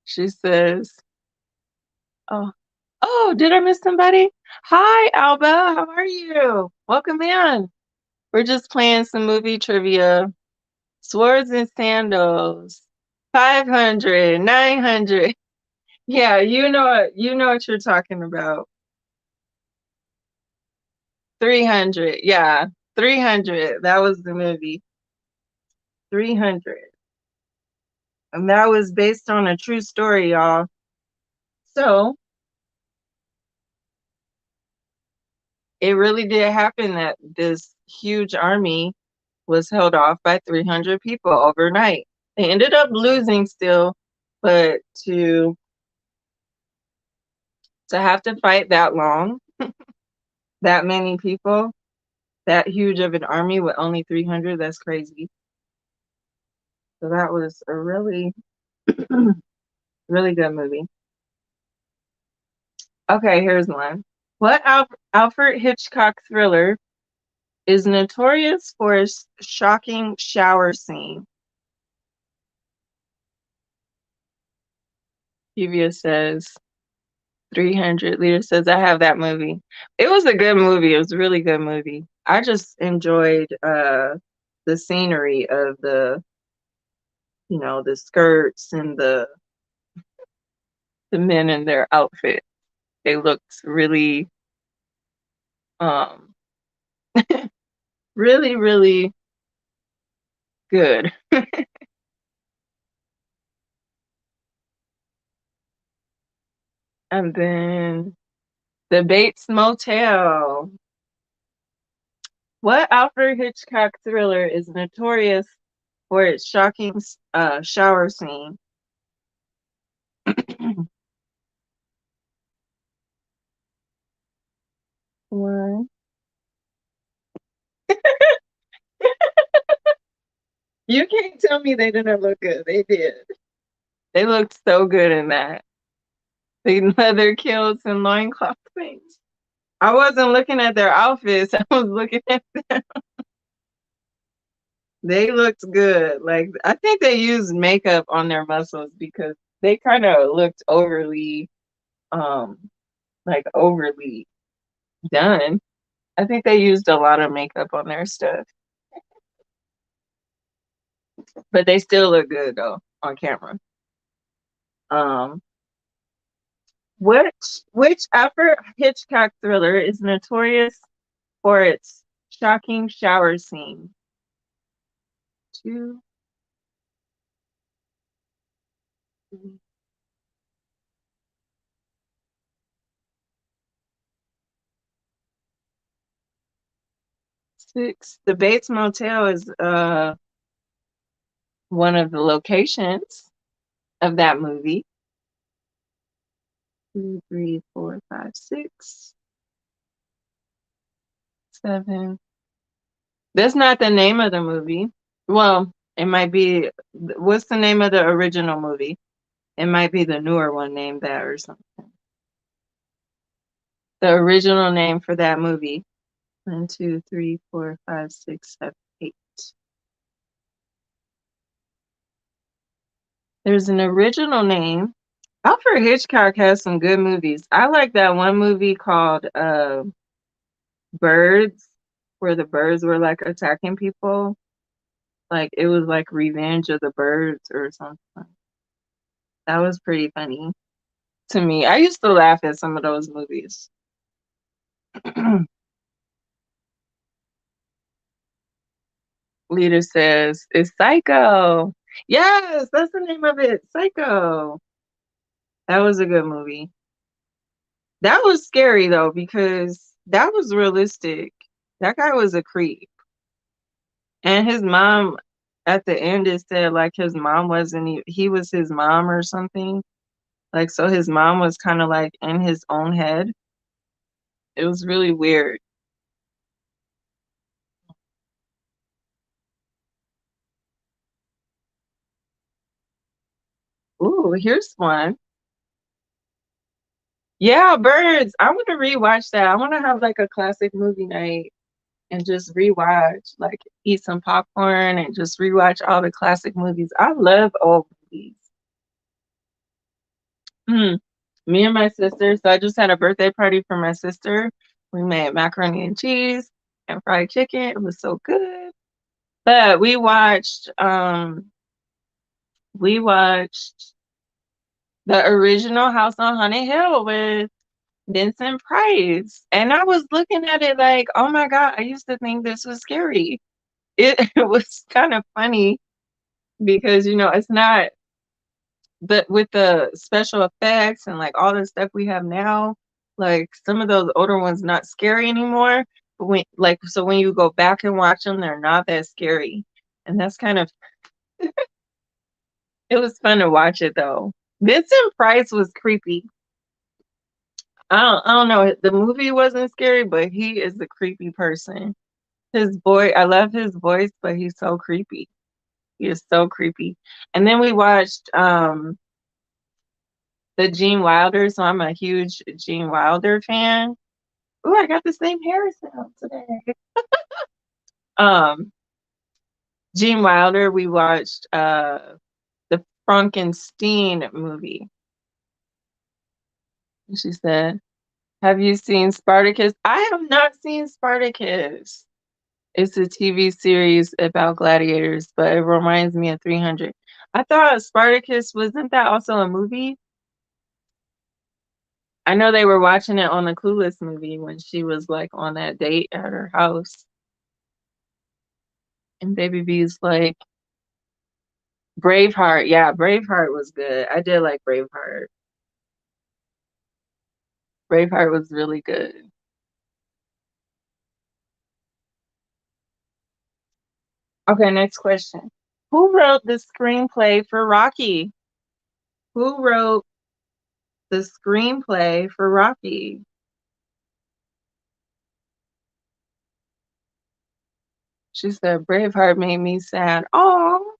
She says, "Oh, oh, did I miss somebody? Hi, Alba. How are you? Welcome in. We're just playing some movie trivia. Swords and Sandals. 500, 900. Yeah, you know what you're talking about. 300. Yeah, 300. That was the movie. 300. And that was based on a true story, y'all. So it really did happen that this huge army was held off by 300 people overnight. They ended up losing still, but to have to fight that long, that many people, that huge of an army with only 300. That's crazy. So that was a really, really good movie. Okay, here's one. What Alfred Hitchcock thriller is notorious for its shocking shower scene? Evia says 300. Leader says, I have that movie. It was a good movie. It was a really good movie. I just enjoyed the scenery of the skirts and the men in their outfit. They looked really um really, really good. And then the Bates Motel. What Alfred Hitchcock thriller is notorious for its shocking shower scene? One. You can't tell me they didn't look good. They did. They looked so good in that. The leather kilts and loincloth things. I wasn't looking at their outfits. I was looking at them. They looked good. Like I think they used makeup on their muscles because they kind of looked um overly done. I think they used a lot of makeup on their stuff, but they still look good though on camera. Um, which Alfred Hitchcock thriller is notorious for its shocking shower scene? Two, three, 6. The Bates Motel is one of the locations of that movie. 2, 3, 4, 5, 6, 7. That's not the name of the movie. Well, it might be. What's the name of the original movie? It might be the newer one named that or something. The original name for that movie. 1, 2, 3, 4, 5, 6, 7, 8. There's an original name. Alfred Hitchcock has some good movies. I like that one movie called Birds, where the birds were like attacking people. Like it was like Revenge of the Birds or something. That was pretty funny to me. I used to laugh at some of those movies. Leader says it's Psycho. Yes, that's the name of it. Psycho. That was a good movie. That was scary though, because that was realistic. That guy was a creep. And his mom, at the end, it said like his mom wasn't, he was his mom or something. Like, so his mom was kind of like in his own head. It was really weird. Ooh, here's one. Yeah, Birds. I want to rewatch that. I want to have like a classic movie night and just rewatch, like eat some popcorn and just rewatch all the classic movies. I love old movies. Hmm. Me and my sister, so I just had a birthday party for my sister. We made macaroni and cheese and fried chicken. It was so good. But we watched the original House on Haunted Hill with Vincent Price. And I was looking at it like, oh my God, I used to think this was scary. It, it was kind of funny because, it's not, but with the special effects and like all the stuff we have now, like some of those older ones not scary anymore. But so when you go back and watch them, they're not that scary. And that's kind of, it was fun to watch it though. Vincent Price was creepy. I don't know. The movie wasn't scary, but he is a creepy person. I love his voice, but he's so creepy. He is so creepy. And then we watched the Gene Wilder, so I'm a huge Gene Wilder fan. Oh, I got the same hairstyle today. Um, Gene Wilder, we watched the Frankenstein movie. And she said, "Have you seen Spartacus?" I have not seen Spartacus. It's a TV series about gladiators, but it reminds me of 300. I thought Spartacus, wasn't that also a movie? I know they were watching it on the Clueless movie when she was like on that date at her house. And Baby B's like, Braveheart. Yeah, Braveheart was good. I did like Braveheart. Braveheart was really good. Okay, next question. Who wrote the screenplay for Rocky? Who wrote the screenplay for Rocky? She said, Braveheart made me sad. Oh,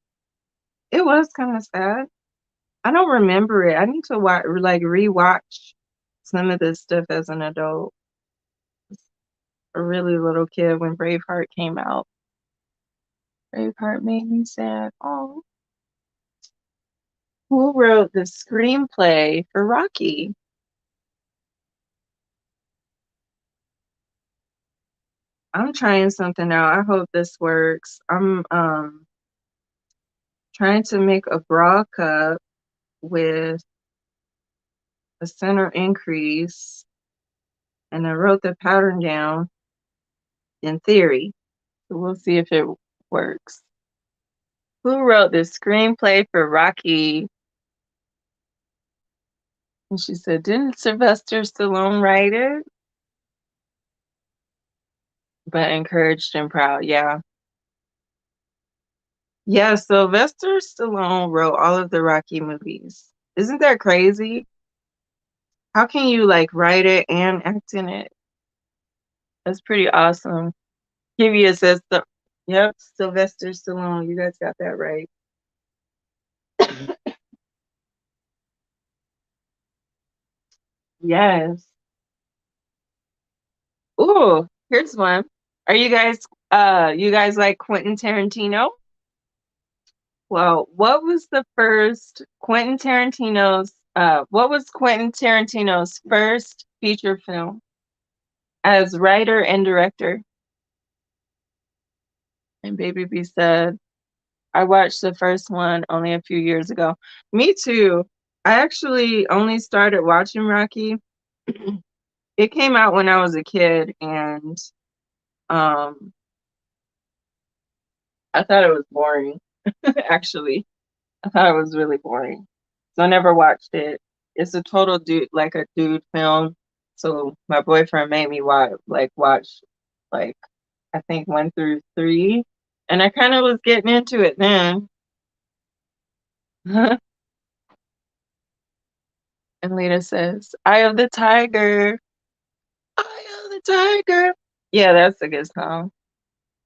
it was kind of sad. I don't remember it. I need to watch, like rewatch some of this stuff as an adult. A really little kid when Braveheart came out. Braveheart made me sad. Oh, who wrote the screenplay for Rocky? I'm trying something out. I hope this works. I'm trying to make a bra cup with a center increase, and I wrote the pattern down in theory. So we'll see if it works. Who wrote the screenplay for Rocky? And she said, didn't Sylvester Stallone write it? But encouraged and proud, yeah. Yeah, Sylvester Stallone wrote all of the Rocky movies. Isn't that crazy? How can you like write it and act in it? That's pretty awesome. Kivia says, yep, Sylvester Stallone. You guys got that right. Yes. Ooh, here's one. Are you guys like Quentin Tarantino? Well, what was Quentin Tarantino's first feature film as writer and director? And Baby B said, I watched the first one only a few years ago. Me too. I actually only started watching Rocky. It came out when I was a kid, and um I thought it was boring. Actually, I thought it was really boring. So I never watched it. It's a total dude film. So my boyfriend made me watch like I think 1 through 3. And I kind of was getting into it then. And Lita says, Eye of the Tiger. Eye of the Tiger. Yeah, that's a good song.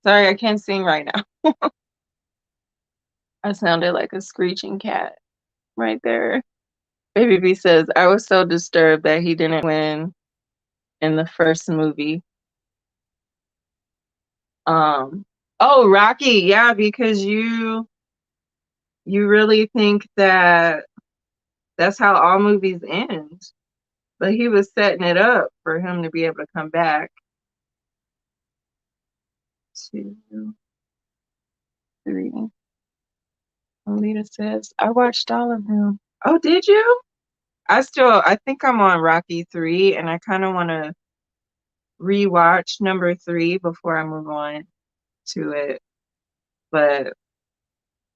Sorry, I can't sing right now. I sounded like a screeching cat right there. Baby B says, I was so disturbed that he didn't win in the first movie. Um, oh, Rocky, yeah, because you really think that that's how all movies end. But he was setting it up for him to be able to come back. 2, 3. Alita says, I watched all of them. Oh, did you? I think I'm on Rocky 3, and I kind of want to rewatch number 3 before I move on to it. But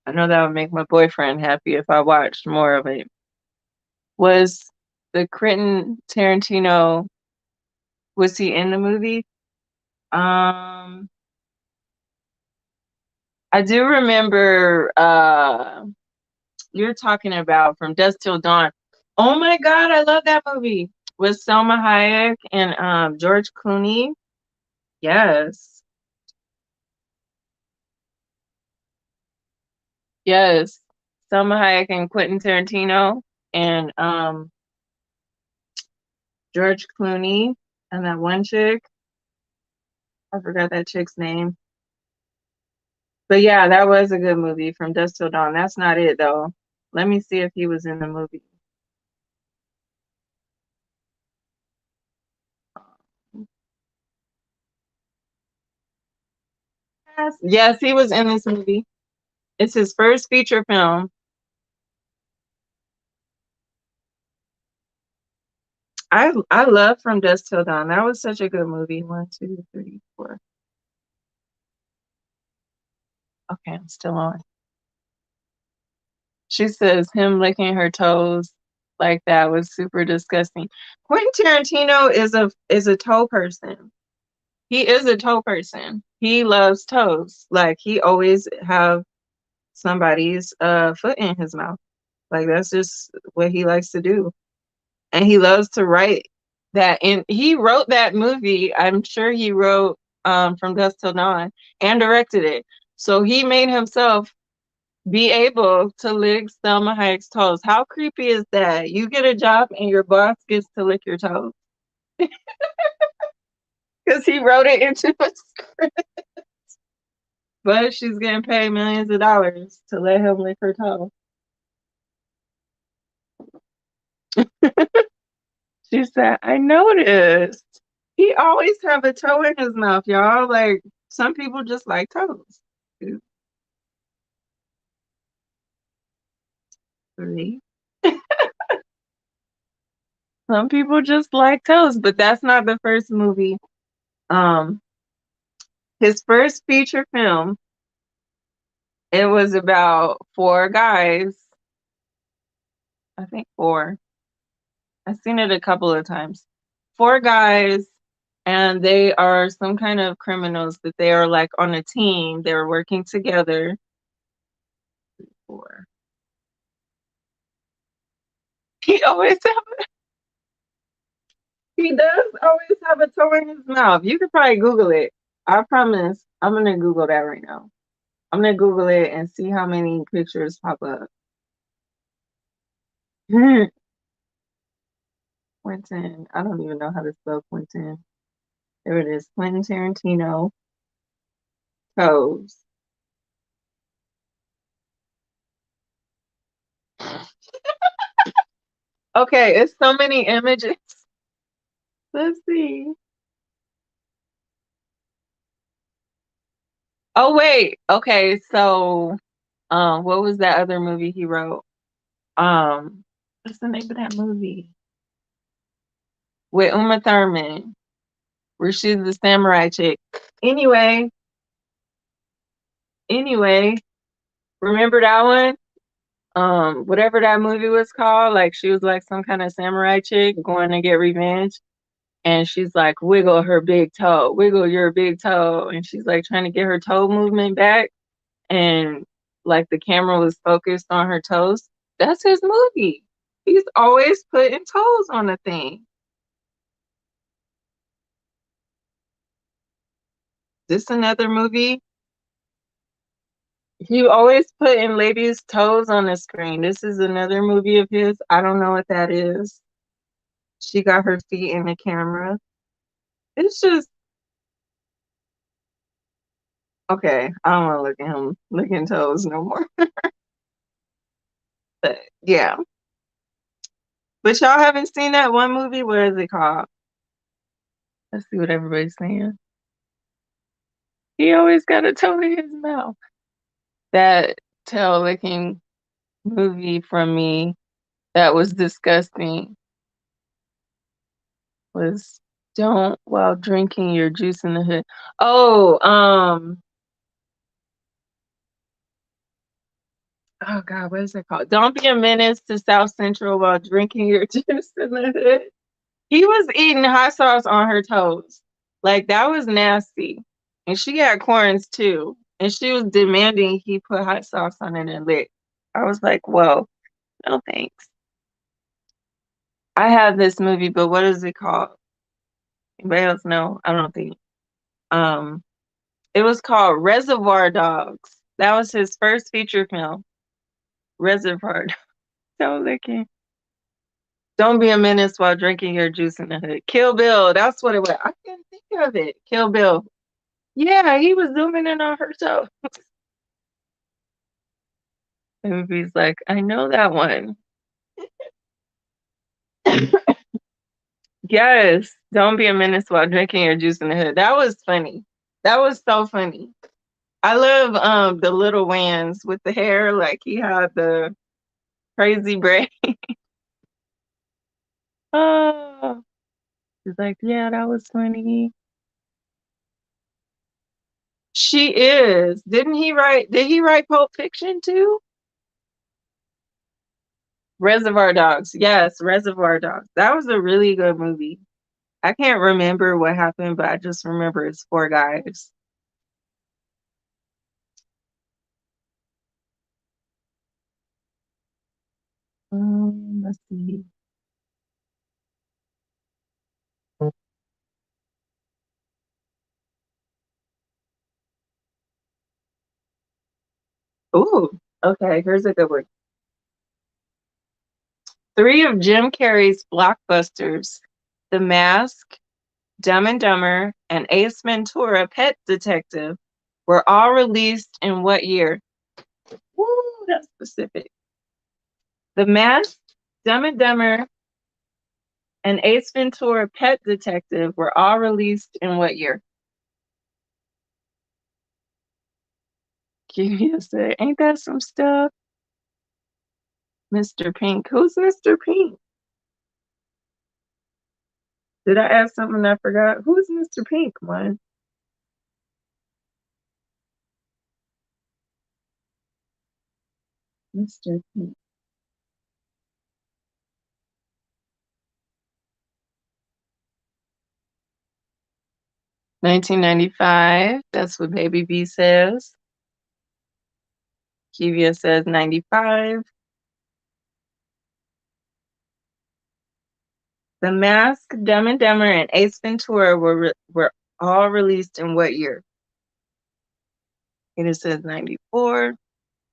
I know that would make my boyfriend happy if I watched more of it. Was the Quentin Tarantino, was he in the movie? Um, I do remember you're talking about From Dusk Till Dawn. Oh my God, I love that movie. with Selma Hayek and George Clooney. Yes. Yes. Selma Hayek and Quentin Tarantino and George Clooney and that one chick. I forgot that chick's name. But yeah, that was a good movie, From Dusk Till Dawn. That's not it though. Let me see if he was in the movie. Yes, he was in this movie. It's his first feature film. I love From Dusk Till Dawn. That was such a good movie. 1, 2, 3, 4. Okay, I'm still on. She says him licking her toes like that was super disgusting. Quentin Tarantino is a toe person. He is a toe person. He loves toes. Like he always have somebody's foot in his mouth. Like that's just what he likes to do. And he loves to write that. And he wrote that movie. I'm sure he wrote From Dusk Till Dawn and directed it. So he made himself be able to lick Selma Hayek's toes. How creepy is that? You get a job and your boss gets to lick your toes because he wrote it into a script. But she's getting paid millions of dollars to let him lick her toe. She said, I noticed. He always have a toe in his mouth, y'all. Like some people just like toes. 2, 3. Some people just like toes, but that's not the first movie. Um, his first feature film, it was about 4 guys. I think 4. I've seen it a couple of times. 4 guys, and they are some kind of criminals, but they are like on a team. They're working together. 4. He always have. He does always have a toe in his mouth. You could probably Google it. I promise. I'm gonna Google that right now. I'm gonna Google it and see how many pictures pop up. Quentin. I don't even know how to spell Quentin. There it is. Quentin Tarantino. Toes. Okay, it's so many images. Let's see. Oh wait. Okay, so what was that other movie he wrote? What's the name of that movie? With Uma Thurman, where she's the samurai chick. Anyway, anyway, remember that one? Whatever that movie was called, like she was like some kind of samurai chick going to get revenge. And she's like, wiggle her big toe, wiggle your big toe. And she's like trying to get her toe movement back. And like the camera was focused on her toes. That's his movie. He's always putting toes on the thing. This another movie. He always putting ladies' toes on the screen. This is another movie of his. I don't know what that is. She got her feet in the camera. It's just okay. I don't want to look at him licking toes no more. But yeah. But y'all haven't seen that one movie? What is it called? Let's see what everybody's saying. He always got a toe in his mouth. That tail licking movie from me that was disgusting was Don't While Drinking Your Juice in the Hood. Oh, oh God, what is it called? Don't Be a Menace to South Central While Drinking Your Juice in the Hood. He was eating hot sauce on her toes. Like that was nasty. And she had corns too. And she was demanding he put hot sauce on it and lick. I was like, whoa, no thanks. I have this movie, but what is it called? Anybody else know? I don't think. Um, it was called Reservoir Dogs. That was his first feature film. Reservoir Dogs. Don't looking. Don't be a menace while drinking your juice in the hood. Kill Bill. That's what it was. I can't think of it. Kill Bill. Yeah, he was zooming in on her show. And he's like, I know that one. Yes. Don't be a menace while drinking your juice in the hood. That was funny. That was so funny. I love the little Wans with the hair, like he had the crazy braid. Oh, he's like, yeah, that was funny. She is. Did he write Pulp Fiction too? Reservoir Dogs. Yes, Reservoir Dogs. That was a really good movie. I can't remember what happened, but I just remember it's four guys. Let's see. Ooh, okay, here's a good one. Three of Jim Carrey's blockbusters, The Mask, Dumb and Dumber, and Ace Ventura: Pet Detective, were all released in what year? Woo, that's specific. The Mask, Dumb and Dumber, and Ace Ventura: Pet Detective were all released in what year? Curious, ain't that some stuff? Mr. Pink. Who's Mr. Pink? Did I ask something I forgot? Who's Mr. Pink, one? Mr. Pink. 1995. That's what Baby B says. Kivia says 95. The Mask, Dumb and Dumber, and Ace Ventura were all released in what year? It says 94.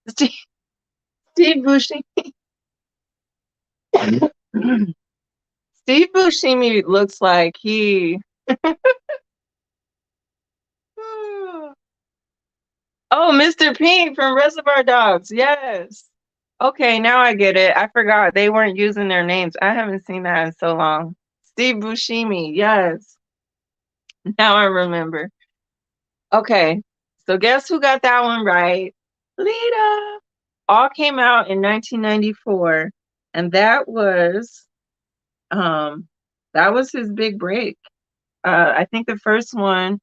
Steve, Steve Buscemi. Steve Buscemi looks like he. Oh, Mr. Pink from Reservoir Dogs. Yes. Okay, now I get it. I forgot they weren't using their names. I haven't seen that in so long. Steve Buscemi. Yes. Now I remember. Okay. So guess who got that one right? Lita. All came out in 1994, and um that was his big break. I think the first one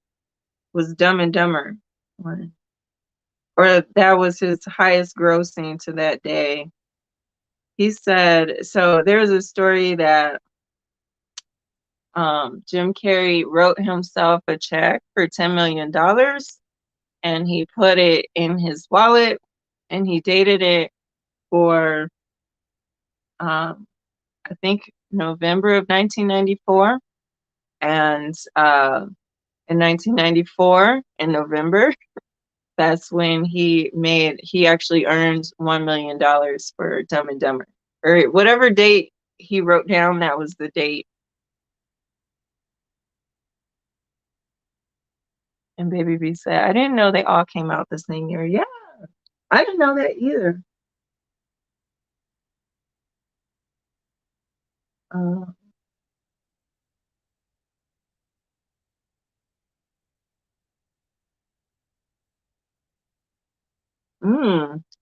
was Dumb and Dumber one, or that was his highest grossing to that day. He said, so there's a story that Jim Carrey wrote himself a check for $10 million and he put it in his wallet and he dated it for, I think, November of 1994. And in 1994, in November, that's when he actually earned $1 million for Dumb and Dumber. Or whatever date he wrote down, that was the date. And Baby B said, I didn't know they all came out the same year. Yeah, I didn't know that either. Uh,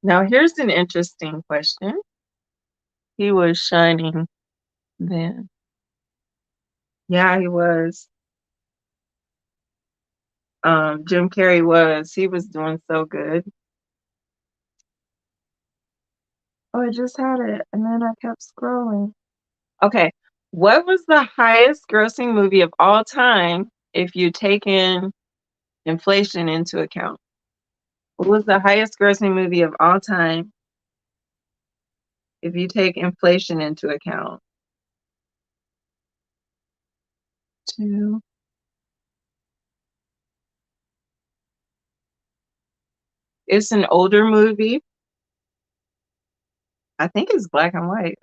Now, here's an interesting question. He was shining then. Yeah, he was. Jim Carrey was. He was doing so good. Oh, I just had it, and then I kept scrolling. Okay. What was the highest grossing movie of all time if you take in inflation into account? What was the highest grossing movie of all time if you take inflation into account? Two. It's an older movie. I think it's black and white.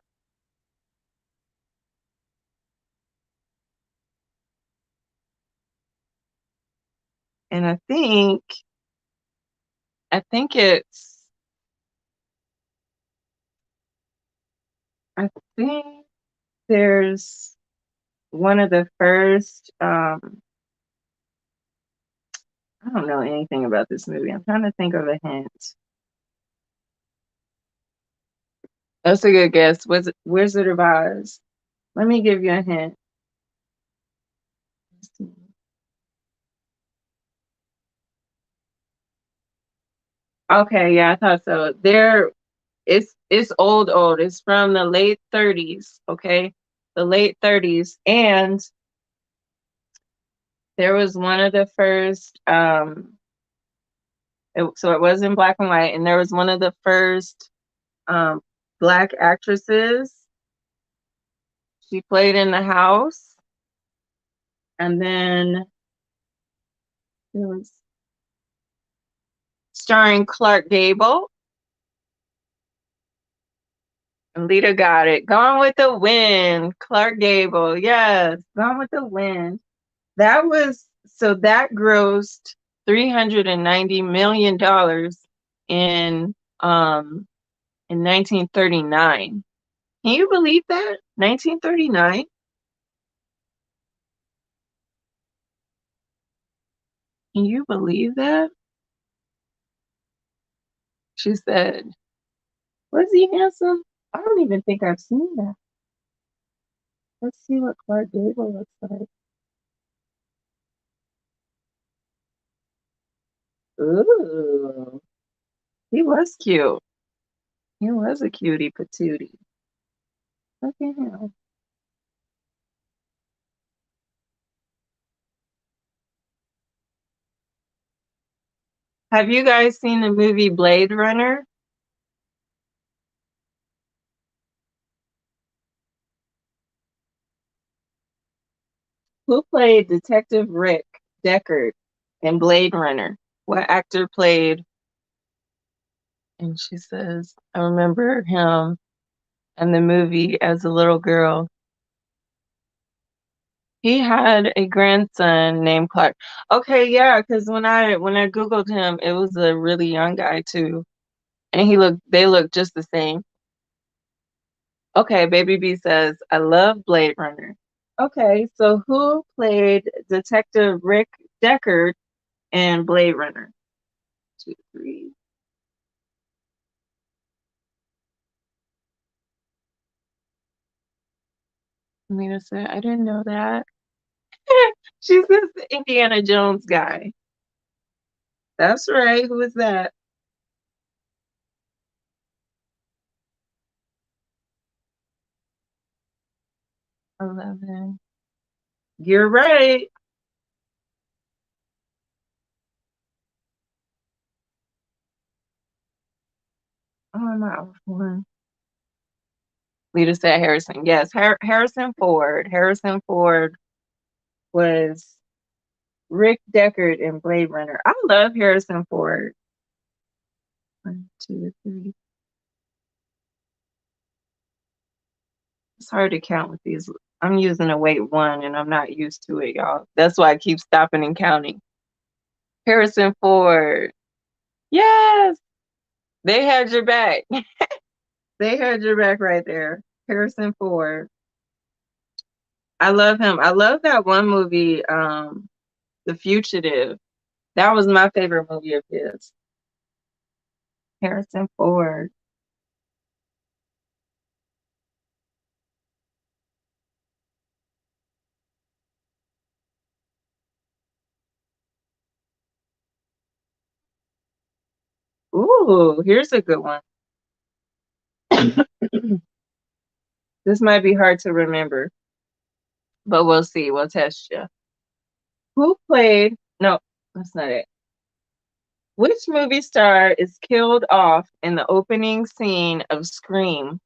And I think I think there's one of the first, I don't know anything about this movie. I'm trying to think of a hint. That's a good guess. Wizard of Oz. Let me give you a hint. Okay, yeah, I thought so. It's old. It's from the late 30s, okay? The late 30s. And there was one of the first, so it was in black and white, and there was one of the first um, black actresses. She played in the house, and then it was starring Clark Gable. And Lita got it. Gone with the Wind. Clark Gable. Yes, Gone with the Wind. That grossed $390 million in 1939. Can you believe that? 1939? Can you believe that? She said, was he handsome? I don't even think I've seen that. Let's see what Clark Gable looks like. Ooh, he was cute. He was a cutie patootie. Look at him. Have you guys seen the movie Blade Runner? Who played Detective Rick Deckard in Blade Runner? What actor played? And she says, I remember him in the movie as a little girl. He had a grandson named Clark. Okay, yeah, because when I Googled him, it was a really young guy too. And they look just the same. Okay, Baby B says, I love Blade Runner. Okay, so who played Detective Rick Deckard in Blade Runner? Two, three. Nina said, I didn't know that. She says the Indiana Jones guy. That's right. Who is that? 11. You're right. Oh, I'm out one. Lita said Harrison. Yes, Harrison Ford. Harrison Ford was Rick Deckard in Blade Runner. I love Harrison Ford. One, two, three. It's hard to count with these. I'm using a weight one and I'm not used to it, y'all. That's why I keep stopping and counting. Harrison Ford. Yes, they had your back. They had your back right there. Harrison Ford. I love him. I love that one movie, The Fugitive. That was my favorite movie of his. Harrison Ford. Ooh, here's a good one. This might be hard to remember, but we'll see. We'll test you. Who played? No, that's not it. Which movie star is killed off in the opening scene of Scream?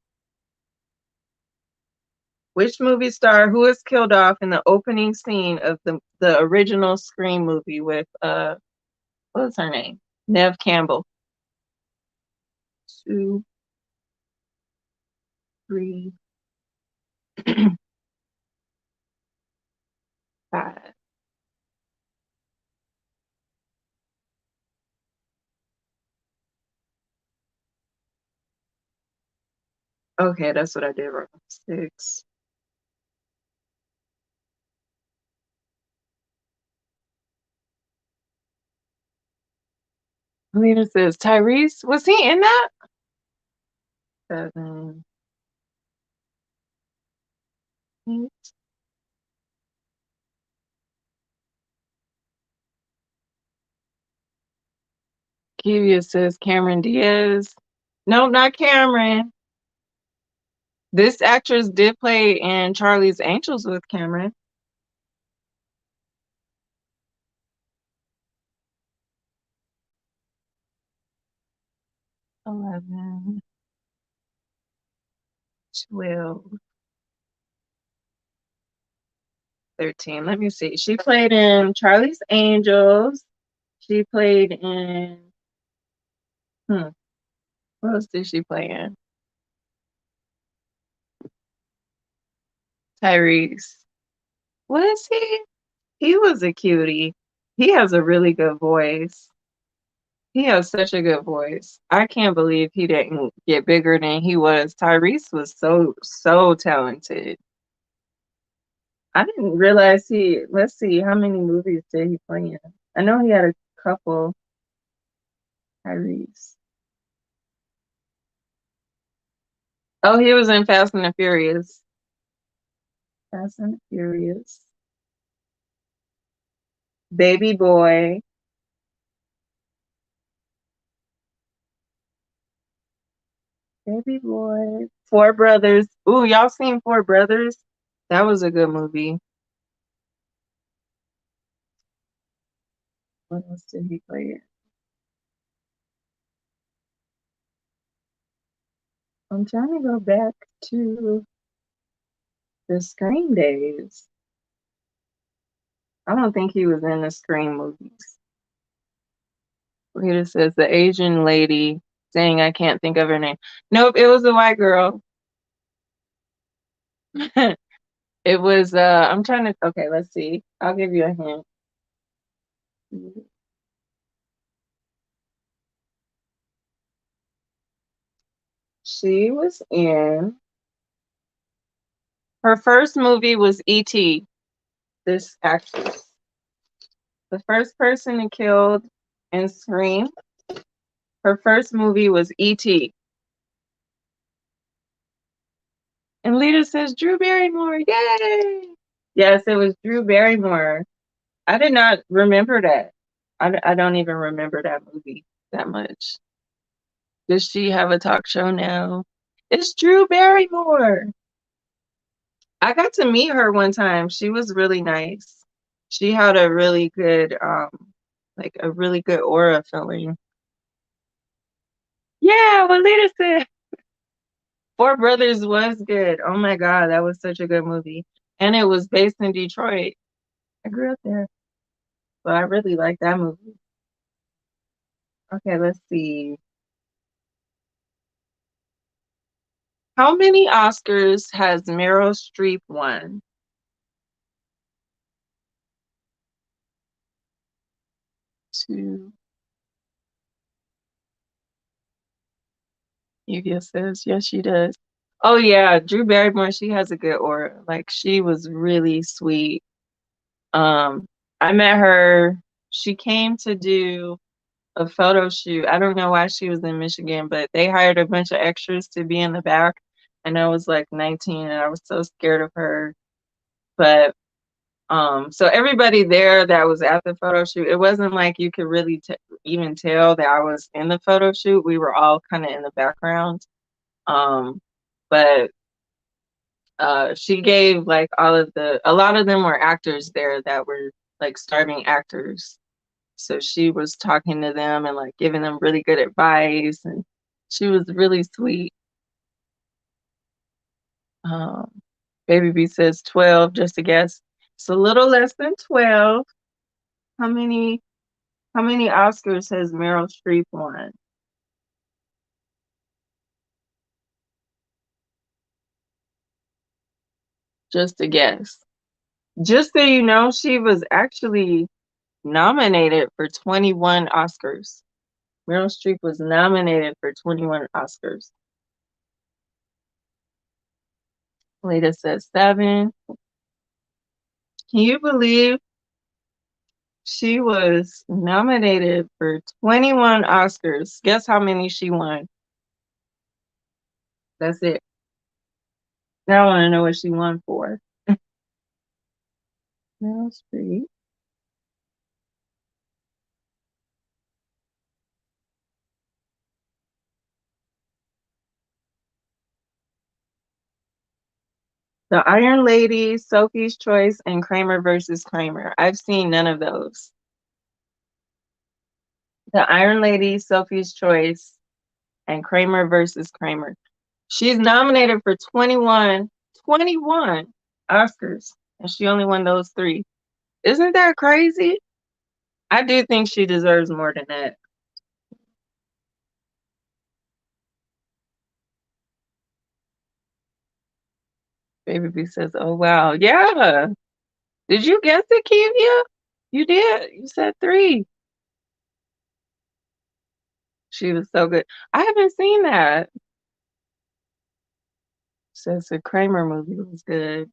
Which movie star who was killed off in the opening scene of the original Scream movie with what was her name? Neve Campbell. 2, 3, 5. Okay, that's what I did wrong. 6. Lena says Tyrese. Was he in that? 7, 8. Kivia says Cameron Diaz. No, not Cameron. This actress did play in Charlie's Angels with Cameron. 11, 12, 13. Let me see. She played in Charlie's Angels. She played in what else did she play in? Tyrese. Was he? He was a cutie. He has a really good voice. He has such a good voice. I can't believe he didn't get bigger than he was. Tyrese was so talented. I didn't realize let's see, how many movies did he play in? I know he had a couple. Tyrese. Oh, he was in Fast and the Furious. Fast and the Furious. Baby Boy. Baby Boy. Four Brothers. Ooh, y'all seen Four Brothers? That was a good movie. What else did he play in? I'm trying to go back to the Scream days. I don't think he was in the Scream movies. Rita says the Asian lady saying I can't think of her name. Nope, it was a white girl. It was I'm trying to okay, let's see. I'll give you a hint. She was in her first movie was E.T. This actress. The first person to killed in Scream. Her first movie was E.T. And Lita says Drew Barrymore. Yay! Yes, it was Drew Barrymore. I did not remember that. I don't even remember that movie that much. Does she have a talk show now? It's Drew Barrymore. I got to meet her one time. She was really nice. She had a really good, like a really good aura feeling. Yeah, what Lita said. Four Brothers was good. Oh my God, that was such a good movie. And it was based in Detroit. I grew up there. But I really like that movie. Okay, let's see. How many Oscars has Meryl Streep won? 2. Yugia says, yes, she does. Oh yeah, Drew Barrymore, she has a good aura. Like she was really sweet. I met her, she came to do a photo shoot. I don't know why she was in Michigan, but they hired a bunch of extras to be in the back. And I was like 19 and I was so scared of her. But so everybody there that was at the photo shoot, it wasn't like you could really even tell that I was in the photo shoot. We were all kind of in the background. But she gave like a lot of them were actors there that were like starving actors. So she was talking to them and like giving them really good advice, and she was really sweet. Um, Baby B says 12, just a guess. It's a little less than 12. How many Oscars has Meryl Streep won? Just a guess. Just so you know, she was actually nominated for 21 Oscars. Meryl Streep was nominated for 21 Oscars. Lita says 7. Can you believe she was nominated for 21 Oscars? Guess how many she won? That's it. Now I want to know what she won for. Meryl Streep. The Iron Lady, Sophie's Choice, and Kramer versus Kramer. I've seen none of those. The Iron Lady, Sophie's Choice, and Kramer versus Kramer. She's nominated for 21 Oscars, and she only won those 3. Isn't that crazy? I do think she deserves more than that. Baby B says, oh, wow. Yeah. Did you guess it, Kivia? You did. You said 3. She was so good. I haven't seen that. Says the Kramer movie was good.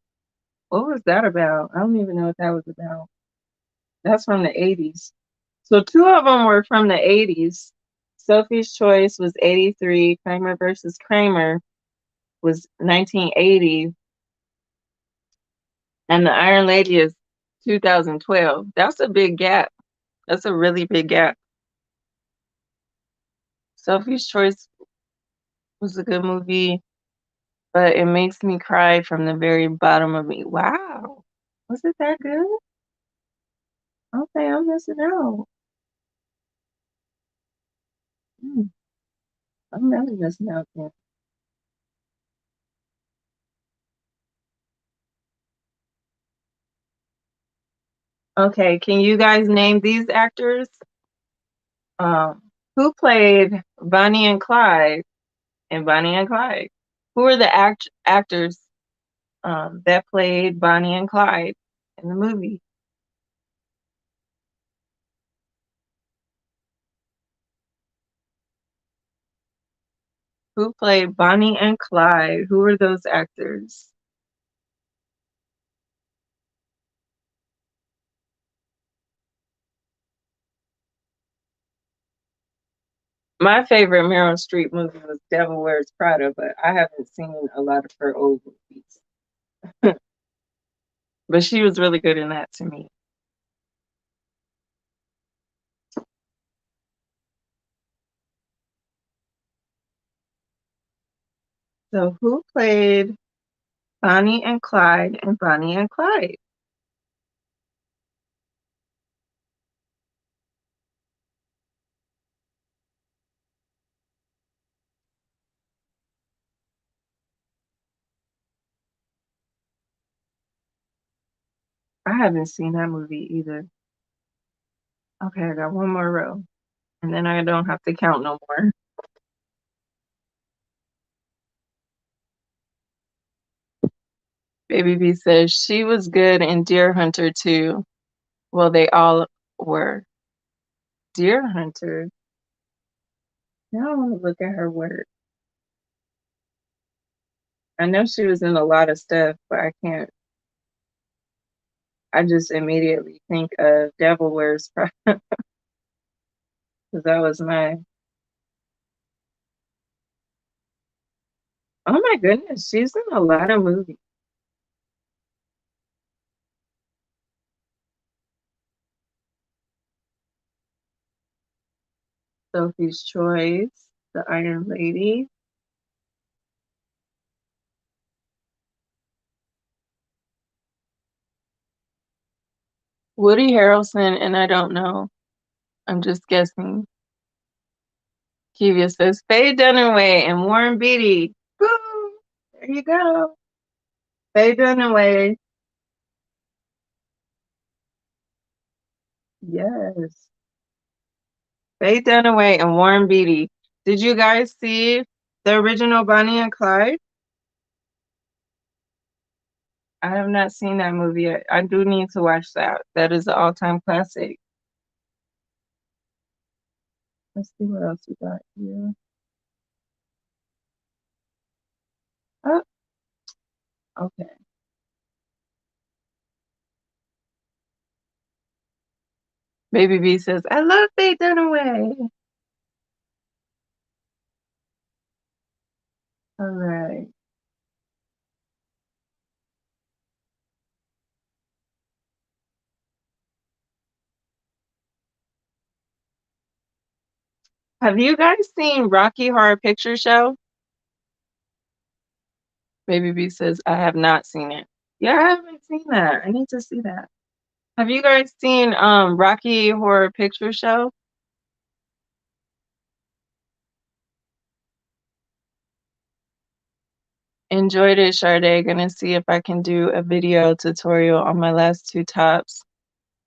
What was that about? I don't even know what that was about. That's from the 80s. So 2 of them were from the 80s. Sophie's Choice was 83. Kramer versus Kramer was 1980. And the Iron Lady is 2012. That's a big gap. That's a really big gap. Sophie's Choice was a good movie, but it makes me cry from the very bottom of me. Wow. Was it that good? Okay, I'm missing out. Hmm, I'm really missing out then. Okay, can you guys name these actors? Who played Bonnie and Clyde in Bonnie and Clyde? Who are the actors that played Bonnie and Clyde in the movie? Who played Bonnie and Clyde? Who are those actors? My favorite Meryl Streep movie was Devil Wears Prada, but I haven't seen a lot of her old movies. But she was really good in that to me. So who played Bonnie and Clyde and Bonnie and Clyde? I haven't seen that movie either. Okay, I got one more row. And then I don't have to count no more. Baby B says she was good in Deer Hunter too. Well, they all were. Deer Hunter. Now I want to look at her work. I know she was in a lot of stuff, but I can't. I just immediately think of Devil Wears Prada because that was my. Oh my goodness, she's in a lot of movies. Sophie's Choice, The Iron Lady. Woody Harrelson, and I don't know. I'm just guessing. Kivia says Faye Dunaway and Warren Beatty. Boom! There you go. Faye Dunaway. Yes. Faye Dunaway and Warren Beatty. Did you guys see the original Bonnie and Clyde? I have not seen that movie yet. I do need to watch that. That is an all-time classic. Let's see what else we got here. Oh, okay. Baby B says, I love Faye Dunaway. All right. Have you guys seen Rocky Horror Picture Show? Baby B says, I have not seen it. Yeah, I haven't seen that. I need to see that. Have you guys seen Rocky Horror Picture Show? Enjoyed it, Sade. Gonna see if I can do a video tutorial on my last two tops.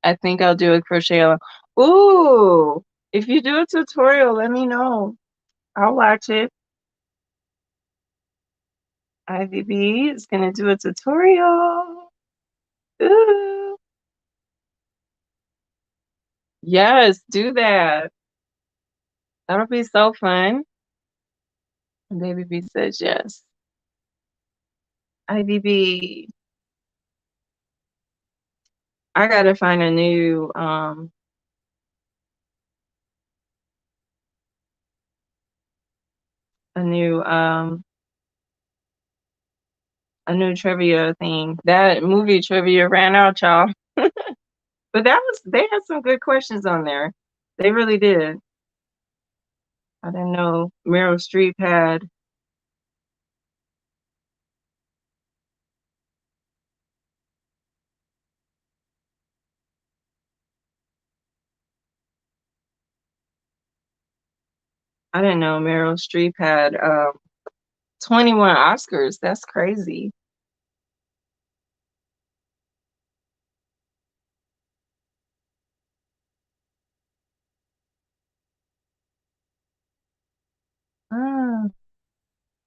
I think I'll do a crochet along. Ooh, if you do a tutorial, let me know. I'll watch it. IVB is gonna do a tutorial. Ooh. Yes, do that. That'll be so fun. And Baby B says yes. IVB. I gotta find a new a new trivia thing. That movie trivia ran out, y'all. But they had some good questions on there. They really did. I didn't know Meryl Streep had. I didn't know Meryl Streep had 21 Oscars. That's crazy. Ah,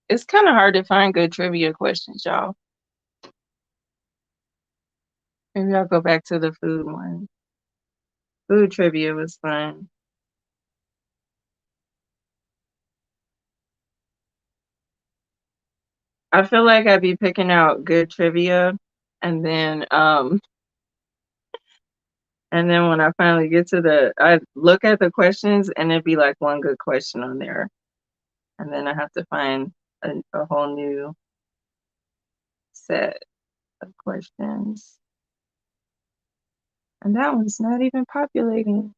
it's kind of hard to find good trivia questions, y'all. Maybe I'll go back to the food one. Food trivia was fun. I feel like I'd be picking out good trivia and then when I finally get to I look at the questions and it'd be like one good question on there. And then I have to find a whole new set of questions. And that one's not even populating.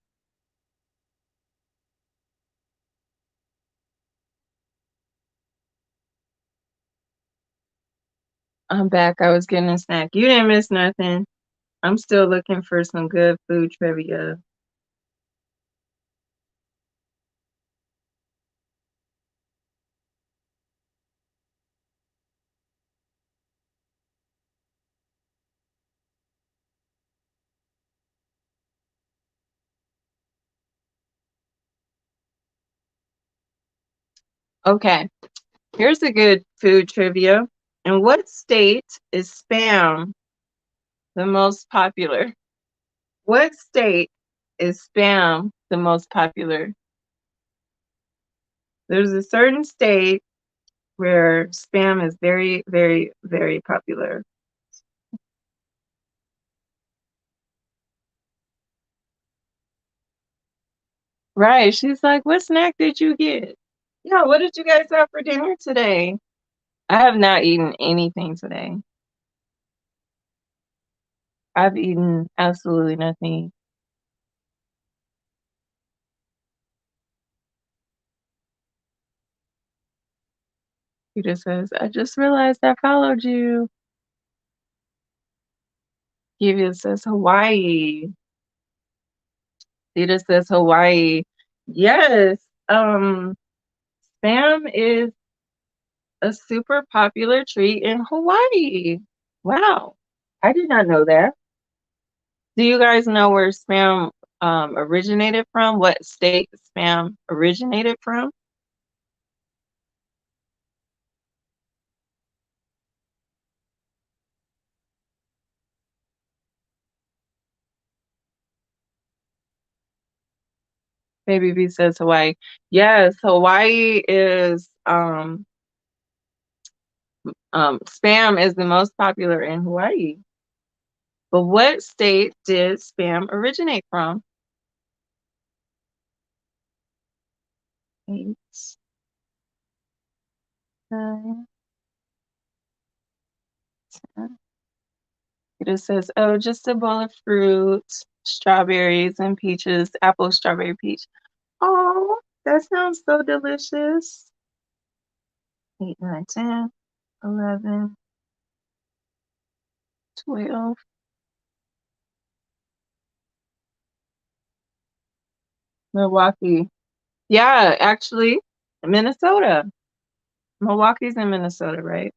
I'm back. I was getting a snack. You didn't miss nothing. I'm still looking for some good food trivia. Okay, here's a good food trivia. In what state is Spam the most popular? What state is Spam the most popular? There's a certain state where Spam is very, very, very popular. Right. She's like, what snack did you get? Yeah, what did you guys have for dinner today? I have not eaten anything today. I've eaten absolutely nothing. He just says, I just realized I followed you. He says Hawaii. He just says Hawaii. Yes. Spam is a super popular treat in Hawaii. Wow. I did not know that. Do you guys know where spam originated from? What state spam originated from? Baby B says Hawaii. Yes, Hawaii is spam is the most popular in Hawaii. But what state did spam originate from? 8, 9, 10. It just says, oh, just a bowl of fruit, strawberries and peaches, apple, strawberry, peach. Oh, that sounds so delicious. 8, 9, 10, 11, 12. Milwaukee. Yeah, actually, Minnesota. Milwaukee's in Minnesota, right?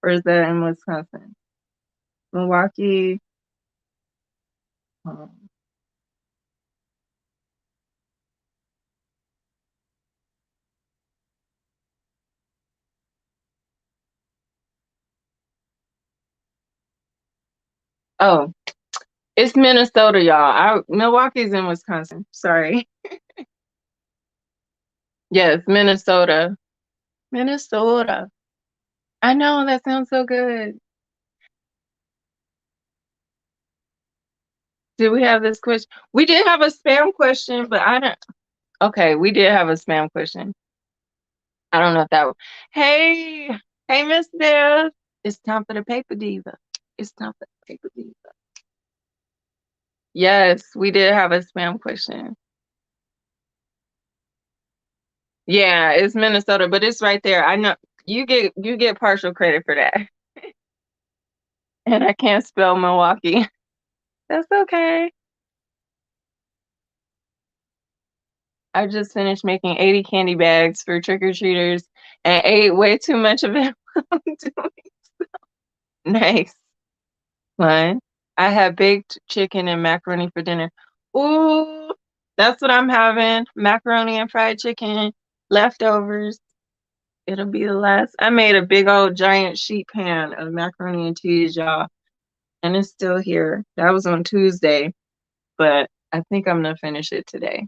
Or is that in Wisconsin? Milwaukee. um, Oh, it's Minnesota, y'all. Milwaukee's in Wisconsin. Sorry. Yes, Minnesota. Minnesota. I know that sounds so good. Did we have this question? We did have a spam question, but I don't. Okay, we did have a spam question. I don't know if that was. Hey, hey, Miss Beth. It's time for the paper diva. It's time for the paper diva. Yes, we did have a spam question. Yeah, it's Minnesota, but it's right there. I know you get partial credit for that. And I can't spell Milwaukee. That's okay. I just finished making 80 candy bags for trick-or-treaters and ate way too much of it. Nice. Fun. I had baked chicken and macaroni for dinner. Ooh, that's what I'm having. Macaroni and fried chicken, leftovers. It'll be the last. I made a big old giant sheet pan of macaroni and cheese, y'all, and it's still here. That was on Tuesday, but I think I'm gonna finish it today.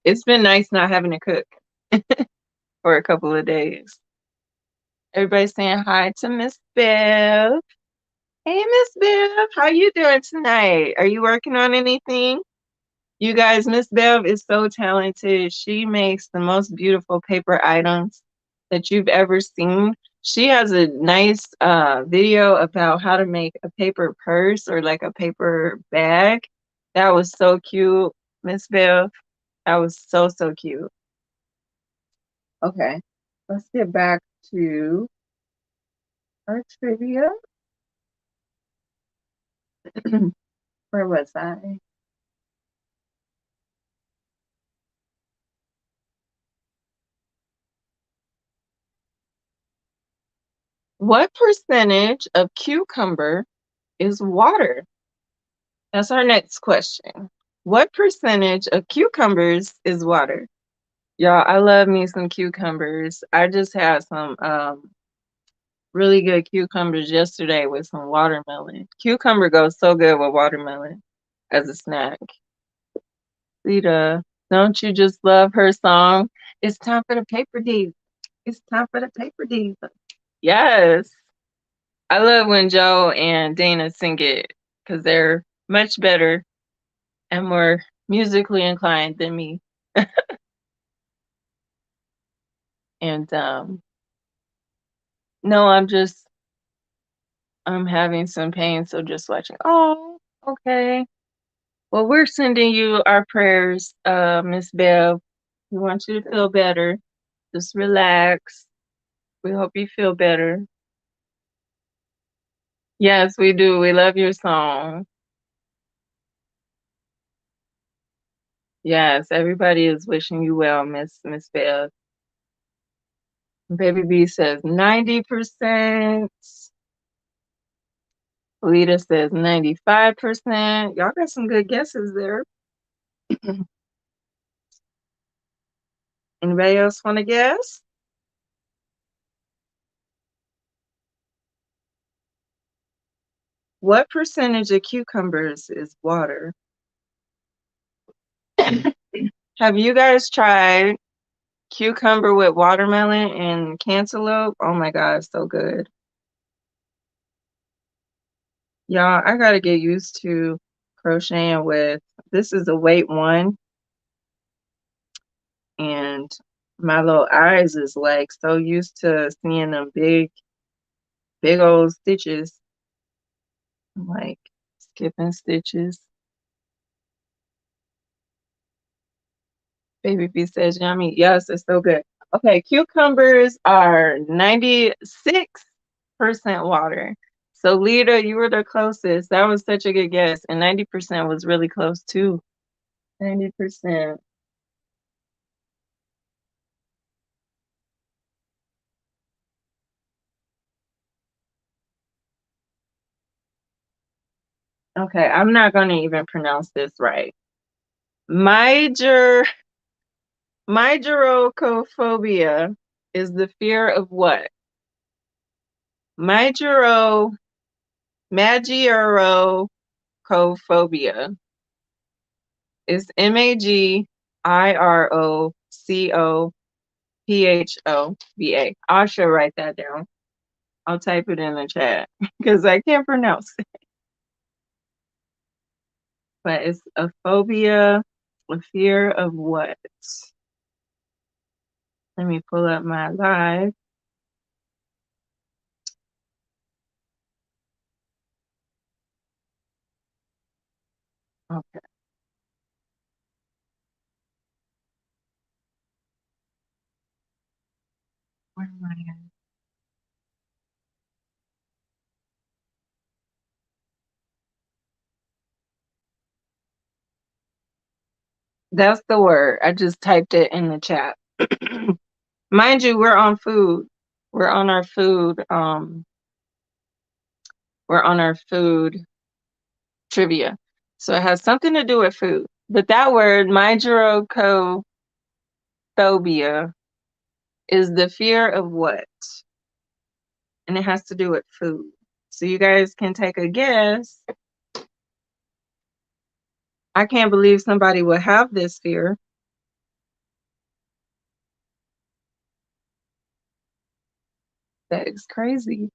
It's been nice not having to cook for a couple of days. Everybody's saying hi to Miss Bev. Hey, Miss Bev, how you doing tonight? Are you working on anything? You guys, Miss Bev is so talented. She makes the most beautiful paper items that you've ever seen. She has a nice video about how to make a paper purse or like a paper bag. That was so cute, Miss Bev. That was so, so cute. Okay, let's get back to our trivia. Where was I? What percentage of cucumber is water? That's our next question. What percentage of cucumbers is water? Y'all, I love me some cucumbers. I just had some really good cucumbers yesterday with some watermelon. Cucumber goes so good with watermelon as a snack. Lita, don't you just love her song? It's time for the paper diva. It's time for the paper diva. Yes. I love when Joe and Dana sing it because they're much better and more musically inclined than me. And no, I'm having some pain, so just watching. Oh, okay. Well, we're sending you our prayers, Miss Bev. We want you to feel better. Just relax. We hope you feel better. Yes, we do. We love your song. Yes, everybody is wishing you well, Miss Bev. Baby B says 90%. Lita says 95%. Y'all got some good guesses there. Anybody else want to guess? What percentage of cucumbers is water? Have you guys tried cucumber with watermelon and cantaloupe? Oh my God, so good. Y'all, I gotta get used to crocheting with, this is a weight one, and my little eyes is like so used to seeing them big old stitches. I'm like skipping stitches. Baby B says yummy. Yes, it's so good. Okay, cucumbers are 96% water. So Lita, you were the closest. That was such a good guess. And 90% was really close too. 90%. Okay, I'm not gonna even pronounce this right. Myger Mygerocophobia is the fear of what? Mygero Magirocophobia is Magirocophobia. I should write that down. I'll type it in the chat because I can't pronounce it. But it's a phobia, a fear of what? Let me pull up my live. Okay. Where am I at? That's the word. I just typed it in the chat. Mind you, we're on food. We're on our food. We're on our food trivia. So it has something to do with food. But that word, mygerocophobia, is the fear of what? And it has to do with food. So you guys can take a guess. I can't believe somebody would have this fear. That is crazy.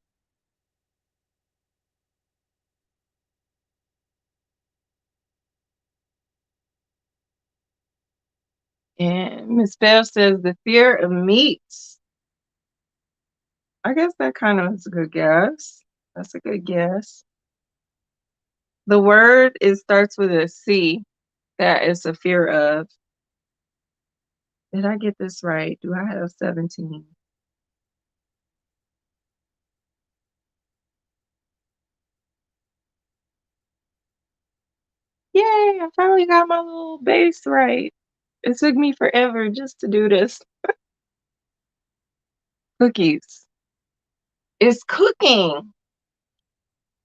And Miss Bell says the fear of meats. I guess that kind of is a good guess. That's a good guess. The word it starts with a C. That is a fear of. Did I get this right? Do I have 17? Yay, I finally got my little base right. It took me forever just to do this. Cookies. It's cooking.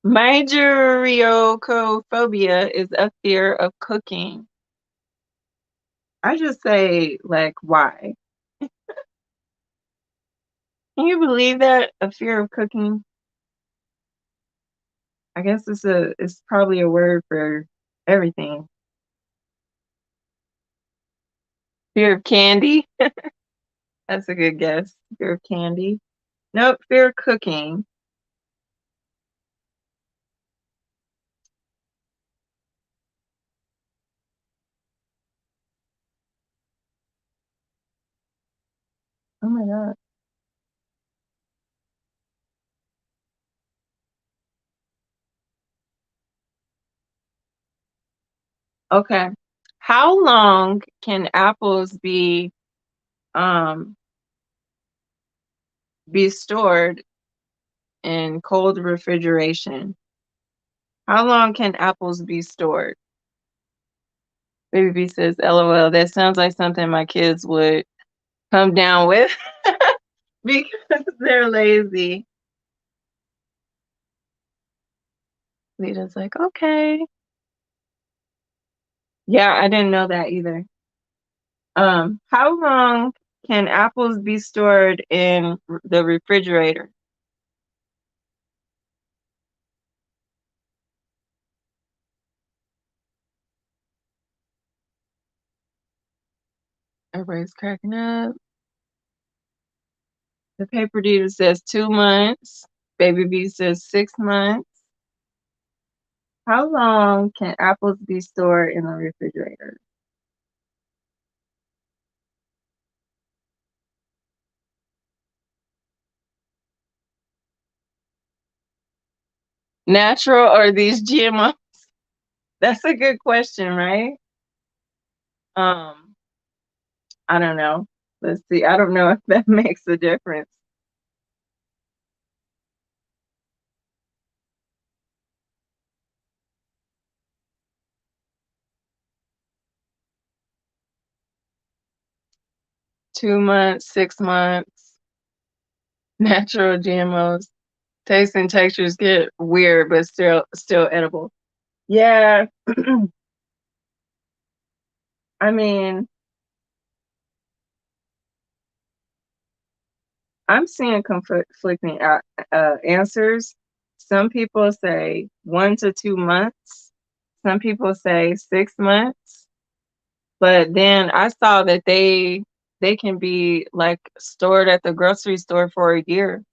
Mygeriocophobia is a fear of cooking. I just say, like, why? Can you believe that? A fear of cooking? I guess it's probably a word for everything. Fear of candy? That's a good guess. Fear of candy. Nope, fear of cooking. Oh my God. Okay. How long can apples um be stored in cold refrigeration? How long can apples be stored? Baby B says, LOL, that sounds like something my kids would come down with because they're lazy. Lita's like, okay. Yeah, I didn't know that either. How long can apples be stored in the refrigerator? Everybody's cracking up. The paper dealer says 2 months. Baby B says 6 months. How long can apples be stored in the refrigerator? Natural or these GMO? That's a good question, right? Um, I don't know. Let's see. I don't know if that makes a difference. – 2 months, 6 months, natural GMOs. Taste and textures get weird, but still edible. Yeah, I mean, I'm seeing conflicting answers. Some people say 1 to 2 months. Some people say 6 months. But then I saw that they can be like stored at the grocery store for a year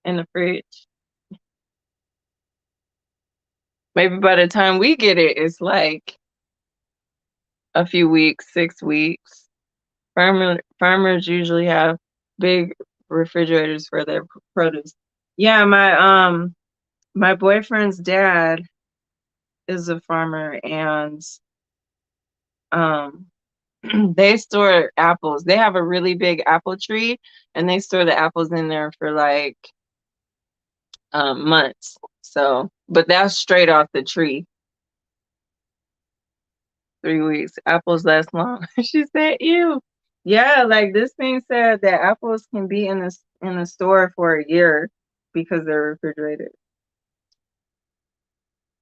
in the fridge. Maybe by the time we get it, it's like a few weeks, 6 weeks. Farmers usually have big refrigerators for their produce. Yeah, my boyfriend's dad is a farmer, and um they store apples. They have a really big apple tree, and they store the apples in there for like months. So, but that's straight off the tree. 3 weeks. Apples last long. She said, "Ew." Yeah, like this thing said that apples can be in the store for a year because they're refrigerated.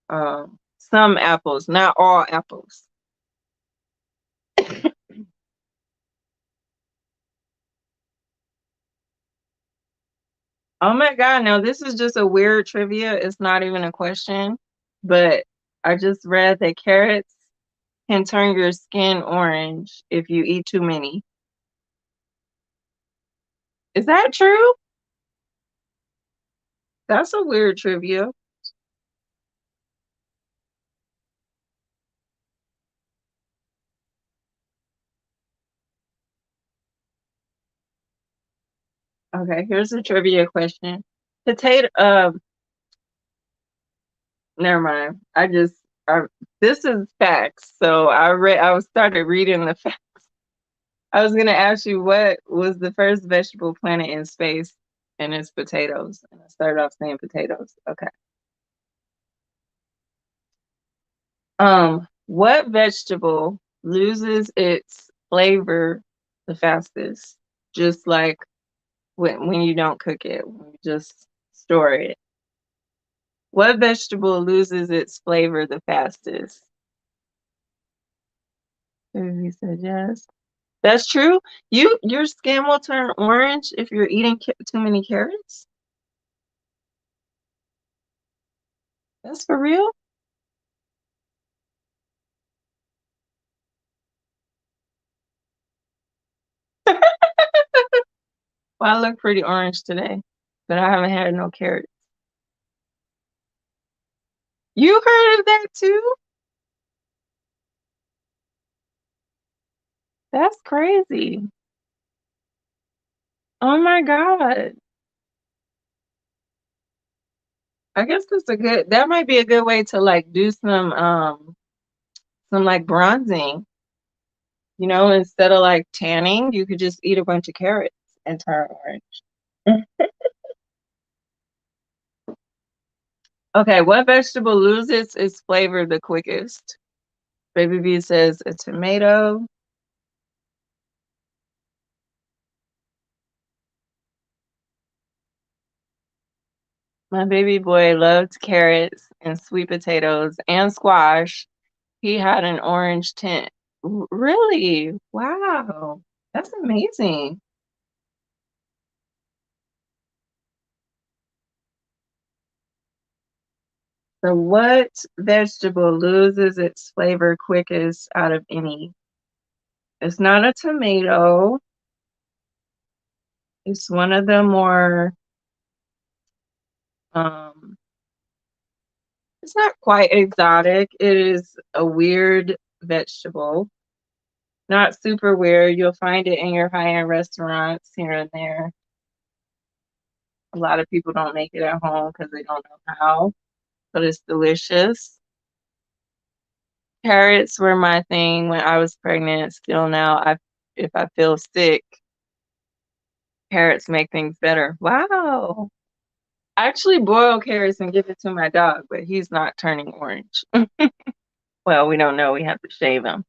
Some apples, not all apples. Oh my God, now this is just a weird trivia. It's not even a question, but I just read that carrots can turn your skin orange if you eat too many. Is that true? That's a weird trivia. Okay, here's a trivia question. Potato, never mind. This is facts. So I started reading the facts. I was gonna ask you what was the first vegetable planted in space, and it's potatoes. And I started off saying potatoes. Okay. What vegetable loses its flavor the fastest? Just like when you don't cook it, when you just store it. What vegetable loses its flavor the fastest? He said yes. That's true. Your skin will turn orange if you're eating too many carrots. That's for real. Well, I look pretty orange today, but I haven't had no carrots. You heard of that too? That's crazy. Oh my God. I guess that might be a good way to like do some like bronzing, instead of like tanning, you could just eat a bunch of carrots and turn orange. Okay, what vegetable loses its flavor the quickest? Baby B says a tomato. My baby boy loved carrots and sweet potatoes and squash. He had an orange tint. Really? Wow. That's amazing. So what vegetable loses its flavor quickest out of any? It's not a tomato. It's one of the more, um, it's not quite exotic. It is a weird vegetable. Not super weird. You'll find it in your high-end restaurants here and there. A lot of people don't make it at home because they don't know how, but it's delicious. Carrots were my thing when I was pregnant. Still now, if I feel sick, carrots make things better. Wow. I actually boil carrots and give it to my dog, but he's not turning orange. Well, we don't know. We have to shave him.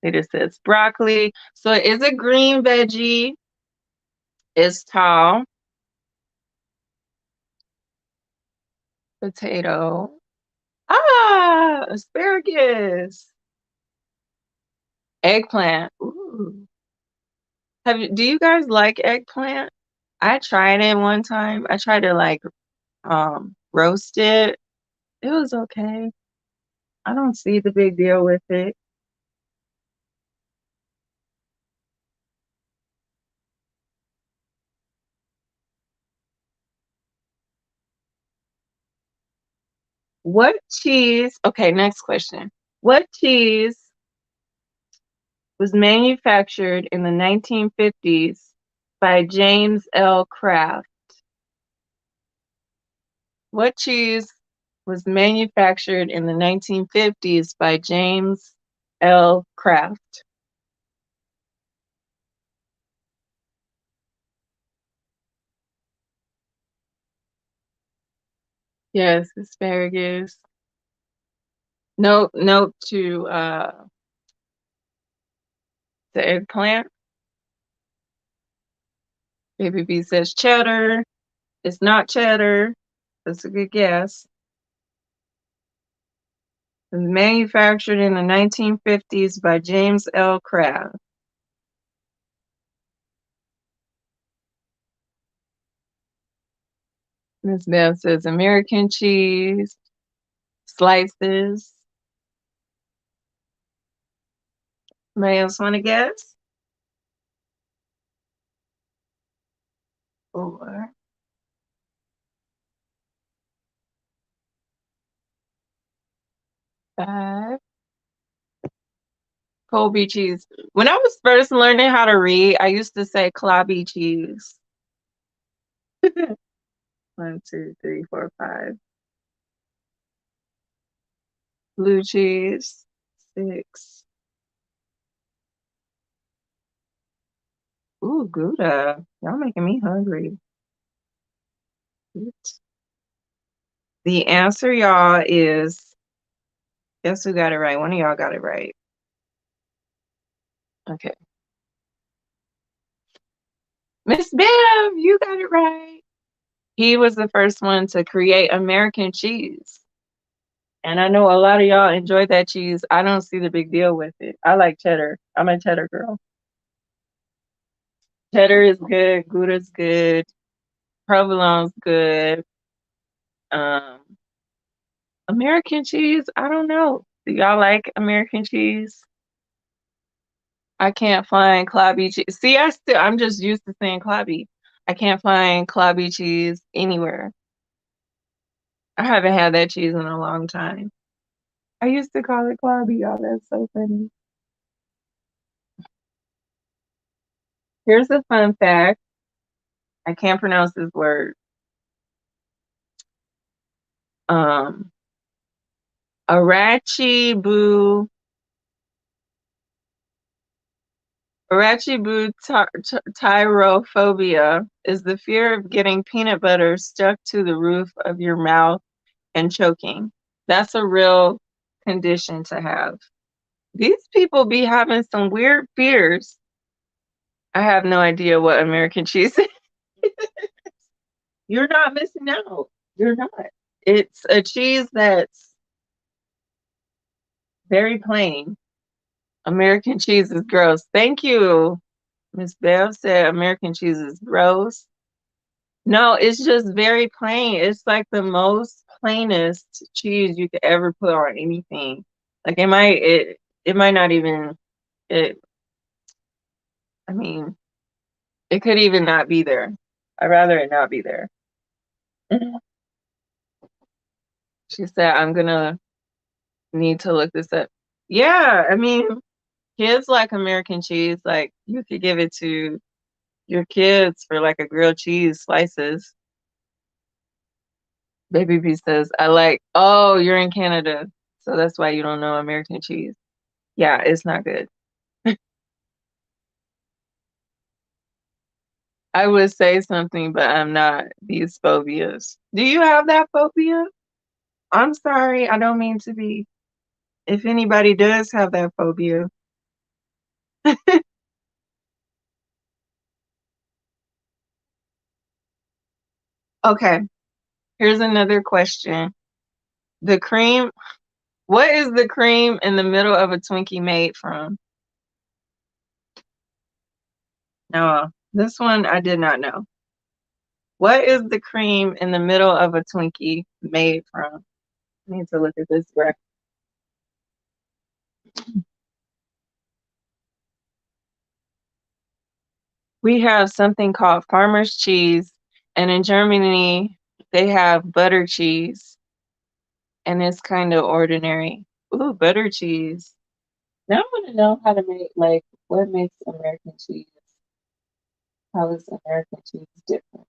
It just says broccoli. So it is a green veggie. It's tall. Potato. Ah, asparagus. Eggplant. Ooh. Do you guys like eggplant? I tried it one time. I tried to like roast it. It was okay. I don't see the big deal with it. What cheese? Okay, next question. What cheese was manufactured in the 1950s by James L. Kraft? What cheese was manufactured in the 1950s by James L. Kraft? Yes, asparagus. Nope, nope to the eggplant. Baby B says cheddar. It's not cheddar. That's a good guess. It was manufactured in the 1950s by James L. Kraft. Miss Bev says American cheese, slices. Anybody else want to guess? 4, 5. Colby cheese. When I was first learning how to read, I used to say clobby cheese. 1, 2, 3, 4, 5. Blue cheese. 6. Ooh, Gouda. Y'all making me hungry. 8. The answer, y'all, is guess who got it right? One of y'all got it right. Okay. Miss Bev, you got it right. He was the first one to create American cheese. And I know a lot of y'all enjoy that cheese. I don't see the big deal with it. I like cheddar. I'm a cheddar girl. Cheddar is good. Gouda's good. Provolone's good. Um, American cheese, I don't know. Do y'all like American cheese? I can't find clobby cheese. See, I'm just used to saying clobby. I can't find clobby cheese anywhere. I haven't had that cheese in a long time. I used to call it clobby, y'all. That's so funny. Here's a fun fact. I can't pronounce this word. Um, Arachibu Tyrophobia is the fear of getting peanut butter stuck to the roof of your mouth and choking. That's a real condition to have. These people be having some weird fears. I have no idea what American cheese is. You're not missing out. You're not. It's a cheese that's very plain. American cheese is gross. Thank you. Miss Bev said American cheese is gross. No, it's just very plain. It's like the most plainest cheese you could ever put on anything. Like it might not even it I mean, it could even not be there. I'd rather it not be there. She said I'm gonna need to look this up. Yeah, I mean, kids like American cheese, like you could give it to your kids for like a grilled cheese slices. Baby B says, I like, oh, you're in Canada. So that's why you don't know American cheese. Yeah, it's not good. I would say something, but I'm not. These phobias. Do you have that phobia? I'm sorry. I don't mean to be. If anybody does have that phobia. Okay, here's another question. The cream, what is the cream in the middle of a Twinkie made from? No, this one I did not know. What is the cream in the middle of a Twinkie made from? I need to look at this graph. We have something called farmer's cheese, and in Germany, they have butter cheese, and it's kind of ordinary. Ooh, butter cheese. Now I want to know how to make, like, what makes American cheese? How is American cheese different?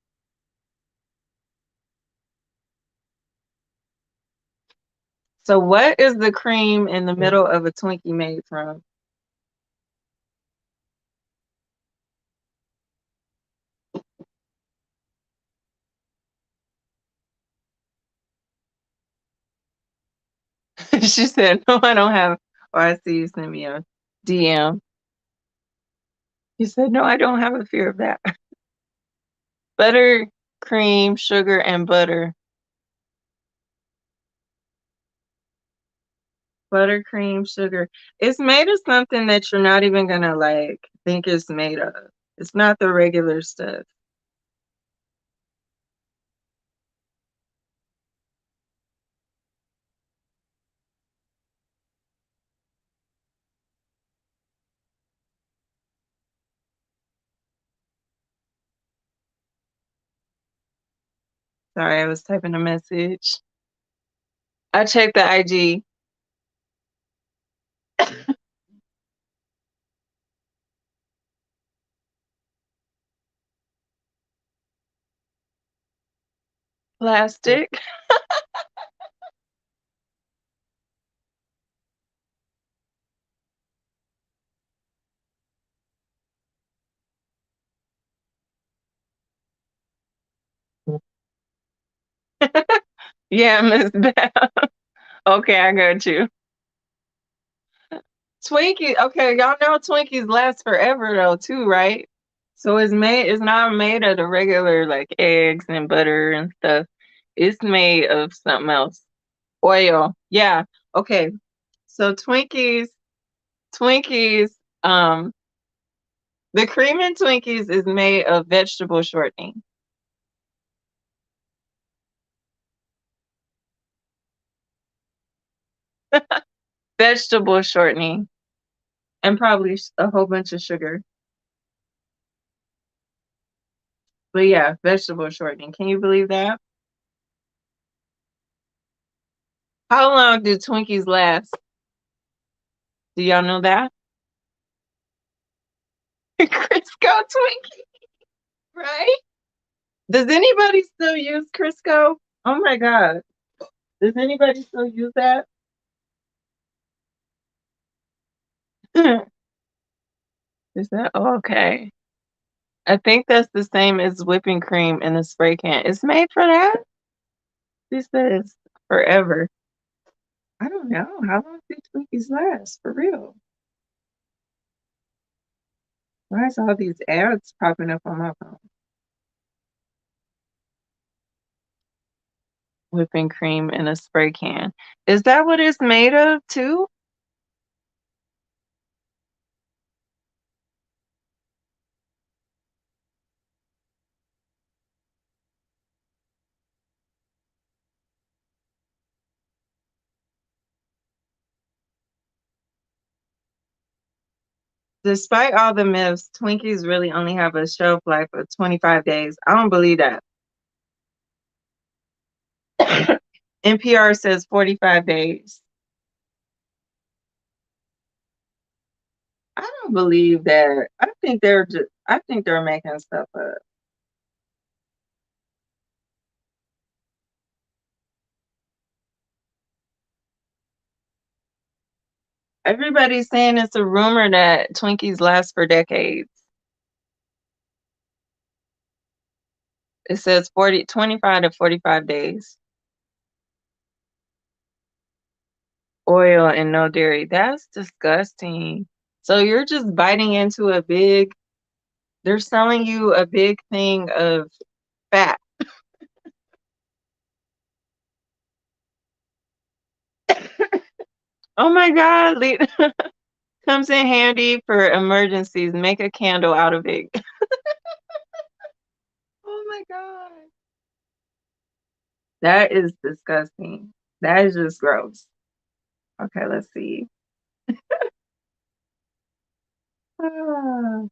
So, what is the cream in the middle of a Twinkie made from? She said, "No, I don't have." Or I see you send me a DM. She said, "No, I don't have a fear of that." Butter, cream, sugar, and butter. Buttercream, sugar. It's made of something that you're not even gonna like think it's made of. It's not the regular stuff. Sorry, I was typing a message. I checked the IG. Plastic. Yeah, Miss Bell. Okay, I got you. Twinkie. Okay, y'all know Twinkies last forever though, too, right? So it's not made of the regular like eggs and butter and stuff. It's made of something else. Oil. Yeah. Okay. So Twinkies, um, the cream in Twinkies is made of vegetable shortening. Vegetable shortening and probably a whole bunch of sugar. But yeah, vegetable shortening. Can you believe that? How long do Twinkies last? Do y'all know that? Crisco Twinkie, right? Does anybody still use Crisco? Oh my God. Does anybody still use that? Is that okay? I think that's the same as whipping cream in a spray can. It's made for that? She says forever. I don't know. How long do Twinkies last? For real. Why is all these ads popping up on my phone? whipping cream in a spray can. Is that what it's made of too? Despite all the myths, Twinkies really only have a shelf life of 25 days. I don't believe that. NPR says 45 days. I don't believe that. I think they're making stuff up. Everybody's saying it's a rumor that Twinkies last for decades. It says 25 to 45 days. Oil and no dairy. That's disgusting. So you're just biting into they're selling you a big thing of fat. Oh my God. Comes in handy for emergencies. Make a candle out of it. Oh my God. That is disgusting. That is just gross. Okay, let's see. Ah.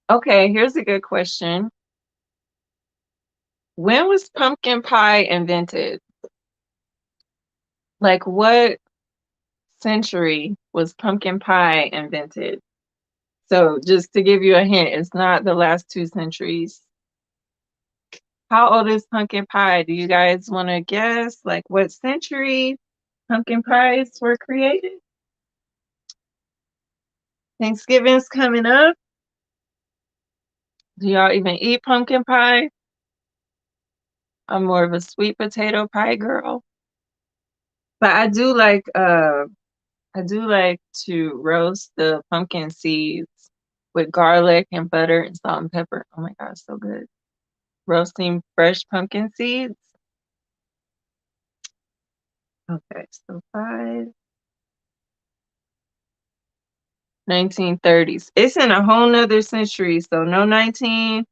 Okay, here's a good question. When was pumpkin pie invented? Like, what century was pumpkin pie invented? So, just to give you a hint, it's not the last 2 centuries. How old is pumpkin pie? Do you guys want to guess? Like, what century pumpkin pies were created? Thanksgiving's coming up. Do y'all even eat pumpkin pie? I'm more of a sweet potato pie girl. But I do like to roast the pumpkin seeds with garlic and butter and salt and pepper. Oh my God, so good. Roasting fresh pumpkin seeds. Okay, so 1930s. It's in a whole nother century, so no 1900s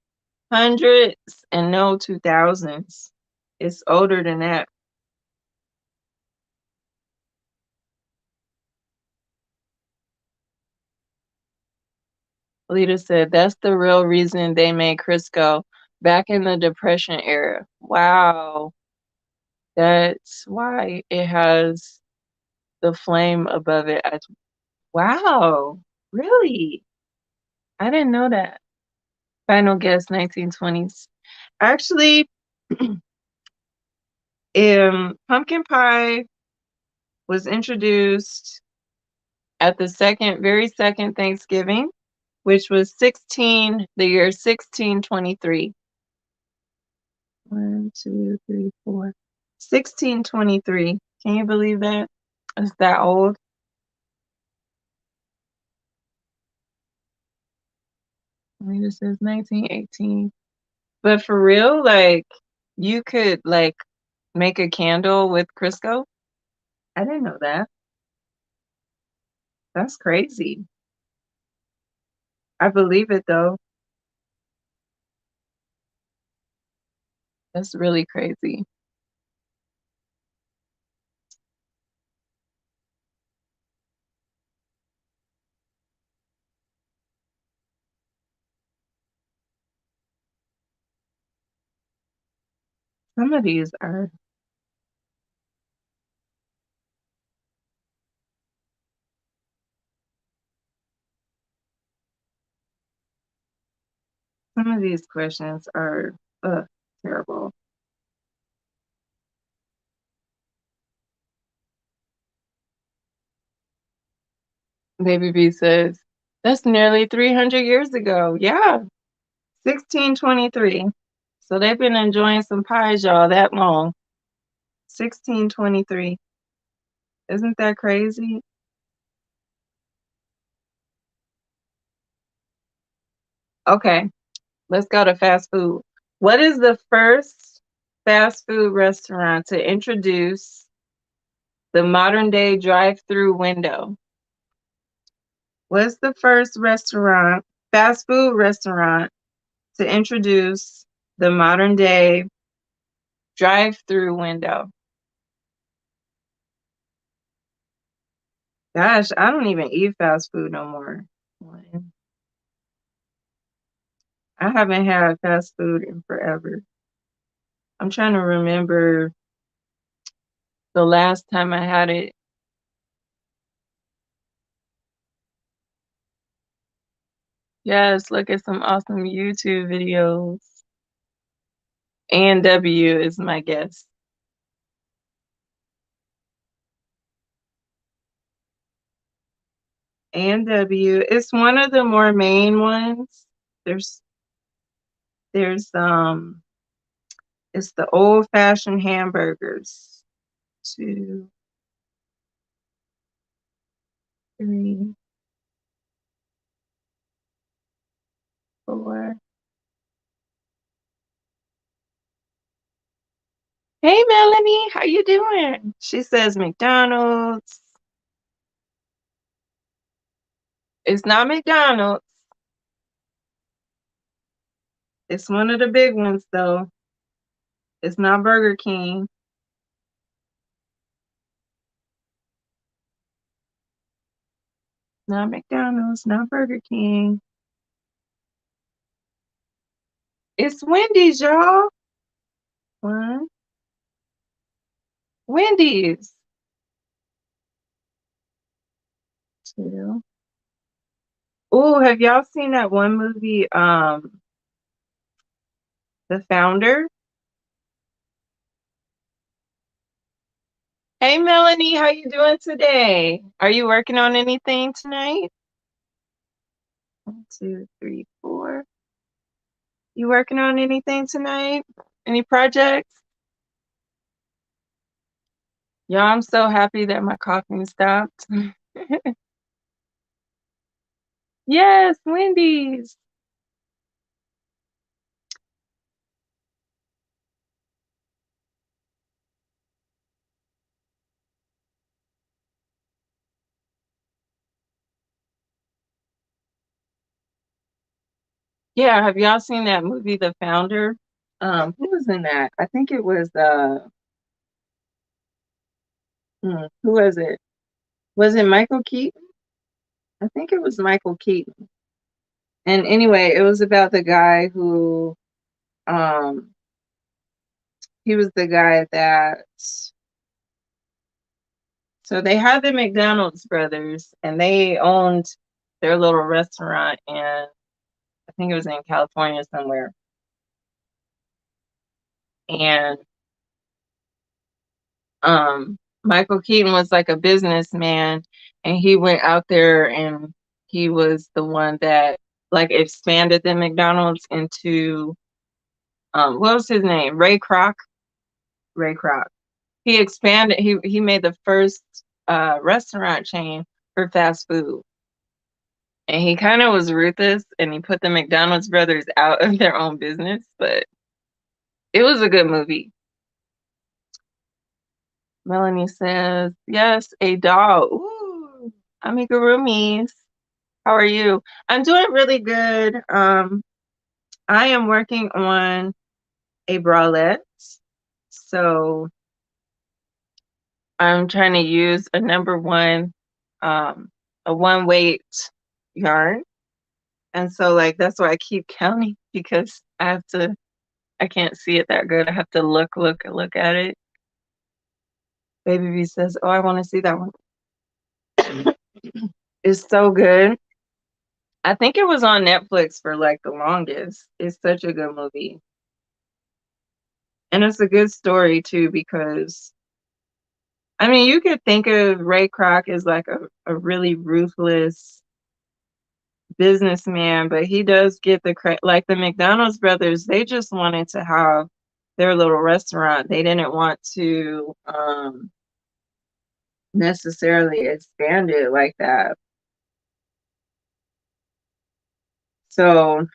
and no 2000s. It's older than that. Lita said that's the real reason they made Crisco back in the Depression era. Wow. That's why it has the flame above it. Wow. Really? I didn't know that. Final guess 1920s. Actually, pumpkin pie was introduced at the very second Thanksgiving, which was the year 1623. 1, 2, 3, 4. 1623. Can you believe that? It's that old. I mean, it says 1918. But for real, like, you could, like, make a candle with Crisco? I didn't know that. That's crazy. I believe it, though. That's really crazy. Some of these are, some of these questions are, terrible. Baby B says, that's nearly 300 years ago. Yeah, 1623. So they've been enjoying some pies, y'all, that long. 1623. Isn't that crazy? Okay, let's go to fast food. What is the first fast food restaurant to introduce the modern day drive-through window? What's the first fast food restaurant to introduce the modern day drive-through window? Gosh, I don't even eat fast food no more. I haven't had fast food in forever. I'm trying to remember the last time I had it. Yes, look at some awesome YouTube videos. A&W is my guess. A&W. It's one of the more main ones. There's it's the old fashioned hamburgers. 2, 3, 4. Hey Melanie, how you doing? She says McDonald's. It's not McDonald's. It's one of the big ones though. It's not Burger King. Not McDonald's, not Burger King. It's Wendy's, y'all. 1. Wendy's. 2. Oh, have y'all seen that one movie, The Founder? Hey Melanie, how you doing today? Are you working on anything tonight? 1, 2, 3, 4. You working on anything tonight? Any projects? Y'all, I'm so happy that my coughing stopped. Yes, Wendy's. Yeah, have y'all seen that movie, The Founder? Who was in that? I think it was who was it? Was it Michael Keaton? I think it was Michael Keaton. And anyway, it was about the guy who um he was the guy that so they had the McDonald's brothers and they owned their little restaurant in I think it was in California somewhere. And Michael Keaton was like a businessman and he went out there and he was the one that like expanded the McDonald's into what was his name? Ray Kroc. Ray Kroc. He expanded he made the first restaurant chain for fast food. And he kind of was ruthless and he put the McDonald's brothers out of their own business, but it was a good movie. Melanie says, yes, a doll. Ooh, amigurumis. How are you? I'm doing really good. I am working on a bralette. So I'm trying to use a number one, a one weight yarn. And so like that's why I keep counting because I can't see it that good. I have to look at it. Baby B says, oh, I want to see that one. It's so good. I think it was on Netflix for like the longest. It's such a good movie. And it's a good story too, because I mean, you could think of Ray Kroc as like a really ruthless businessman, but he does get the credit. Like the McDonald's brothers, they just wanted to have their little restaurant. They didn't want to necessarily expand it like that. So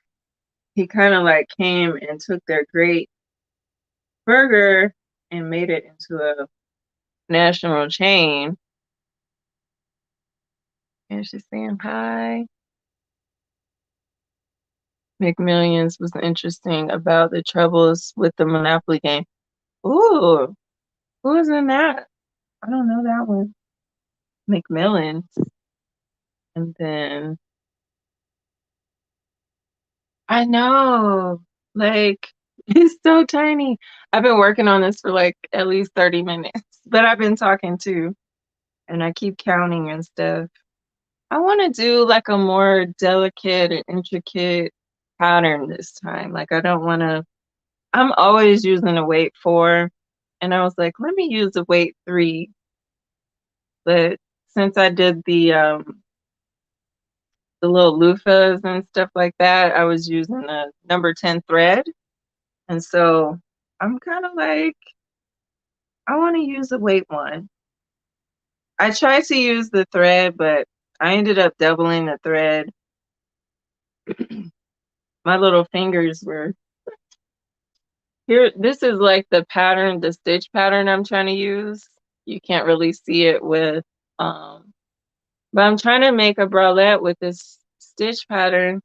he kind of like came and took their great burger and made it into a national chain. And she's saying hi. McMillions was interesting about the troubles with the Monopoly game. Ooh, who was in that? I don't know that one. McMillions. And then I know, like, it's so tiny. I've been working on this for like at least 30 minutes, but I've been talking too, and I keep counting and stuff. I want to do like a more delicate and intricate pattern this time. Like, I don't want to, I'm always using a weight 4, and I was like, let me use a weight 3. But since I did the little loofahs and stuff like that, I was using a number 10 thread. And so I'm kind of like, I want to use a weight 1. I tried to use the thread, but I ended up doubling the thread. My little fingers were here. This is like the pattern, the stitch pattern I'm trying to use. You can't really see it with, but I'm trying to make a bralette with this stitch pattern,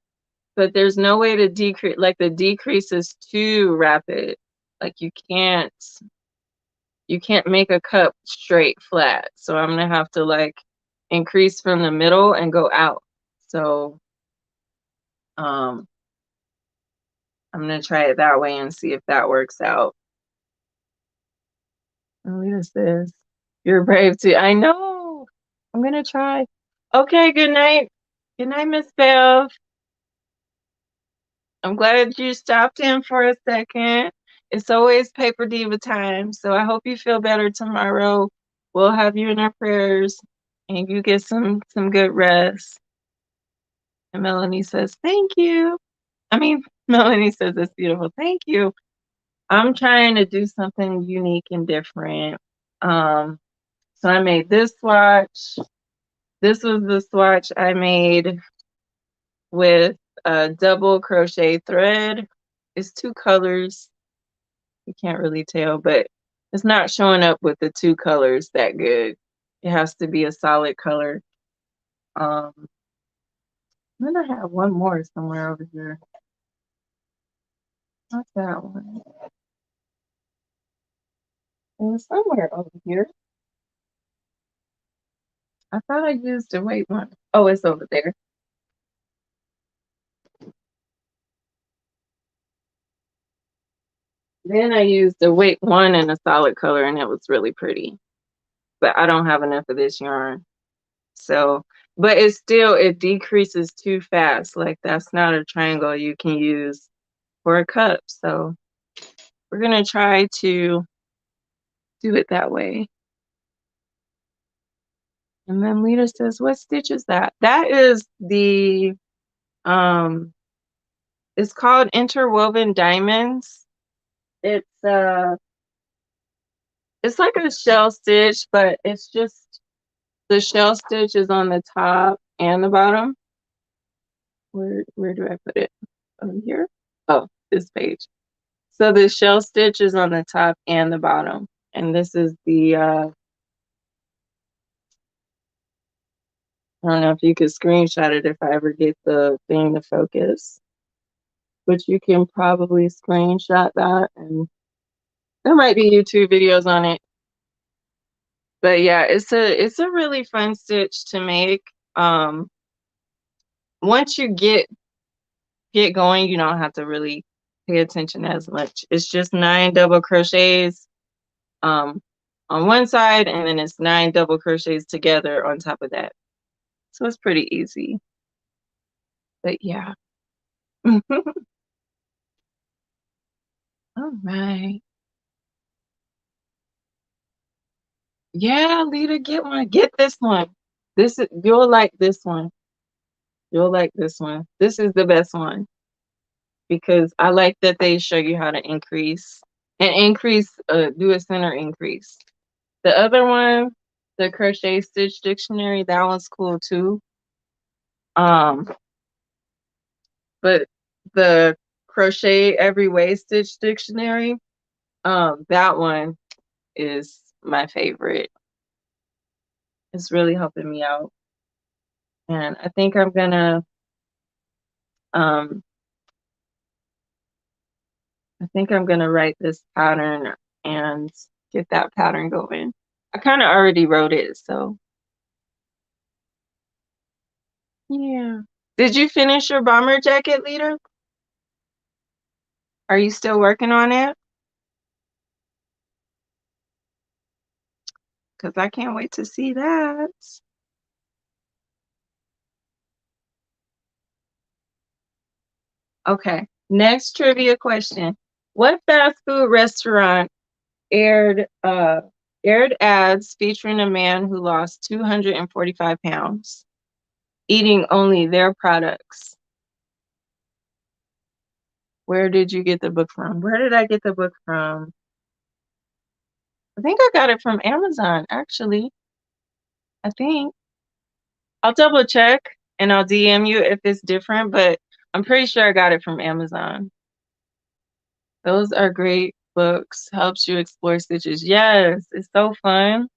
but there's no way to decrease, like the decrease is too rapid. Like you can't make a cup straight flat. So I'm gonna have to like increase from the middle and go out. So I'm gonna try it that way and see if that works out. And Lita says, you're brave too. I know. I'm gonna try. Okay, good night. Good night, Miss Bev. I'm glad you stopped in for a second. It's always Paper Diva time, so I hope you feel better tomorrow. We'll have you in our prayers, and you get some good rest. And Melanie says, thank you. I mean, Melanie says it's beautiful. Thank you. I'm trying to do something unique and different. So I made this swatch. This was the swatch I made with a double crochet thread. It's 2 colors. You can't really tell, but it's not showing up with the 2 colors that good. It has to be a solid color. Then I have one more somewhere over here. Not that one. It was somewhere over here. I thought I used the weight one. Oh, it's over there. Then I used the weight 1 in a solid color, and it was really pretty. But I don't have enough of this yarn. So, but it's still, it decreases too fast. Like, that's not a triangle you can use for a cup. So we're going to try to do it that way. And then Lita says, what stitch is that? That is the, it's called Interwoven Diamonds. It's like a shell stitch, but it's just the shell stitch is on the top and the bottom. Where do I put it? Over here? Oh, this page. So the shell stitch is on the top and the bottom. And this is the I don't know if you could screenshot it if I ever get the thing to focus. But you can probably screenshot that, and there might be YouTube videos on it. But yeah, it's a really fun stitch to make. Once you get going, you don't have to really pay attention as much. It's just 9 double crochets on one side, and then it's 9 double crochets together on top of that. So it's pretty easy. But yeah. All right. Yeah, Lita, get one. Get this one. You'll like this one. You'll like this one. This is the best one because I like that they show you how to increase do a center increase. The other one, the Crochet Stitch Dictionary, that one's cool too. But the Crochet Every Way Stitch Dictionary. That one is my favorite. It's really helping me out. And I think I'm gonna um write this pattern and get that pattern going. I kind of already wrote it, so yeah. Did you finish your bomber jacket, Leader? Are you still working on it? Because I can't wait to see that. Okay, next trivia question. What fast food restaurant aired ads featuring a man who lost 245 pounds, eating only their products? Where did you get the book from? Where did I get the book from? I think I got it from Amazon, actually. I think. I'll double check and I'll DM you if it's different, but I'm pretty sure I got it from Amazon. Those are great books. Helps you explore stitches. Yes, it's so fun.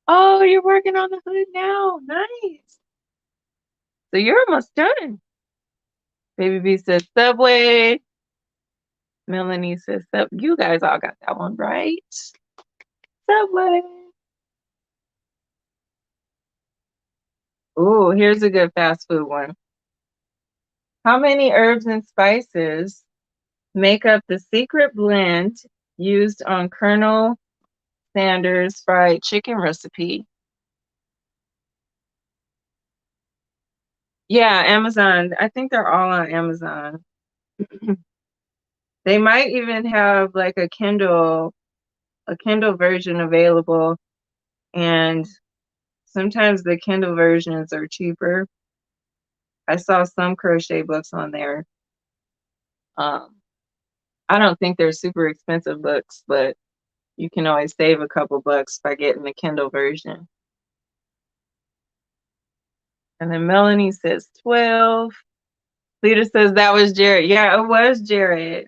Oh, you're working on the hood now. Nice. So you're almost done. Baby B says Subway. Melanie says Sub. You guys all got that one right. Subway. Oh, here's a good fast food one. How many herbs and spices make up the secret blend used on Colonel Sanders' fried chicken recipe? Yeah, Amazon. I think they're all on Amazon. They might even have like a Kindle version available, and sometimes the Kindle versions are cheaper. I saw some crochet books on there. Um, I don't think they're super expensive books, but you can always save a couple bucks by getting the Kindle version. And then Melanie says 12. Lita says that was Jared. Yeah, it was Jared.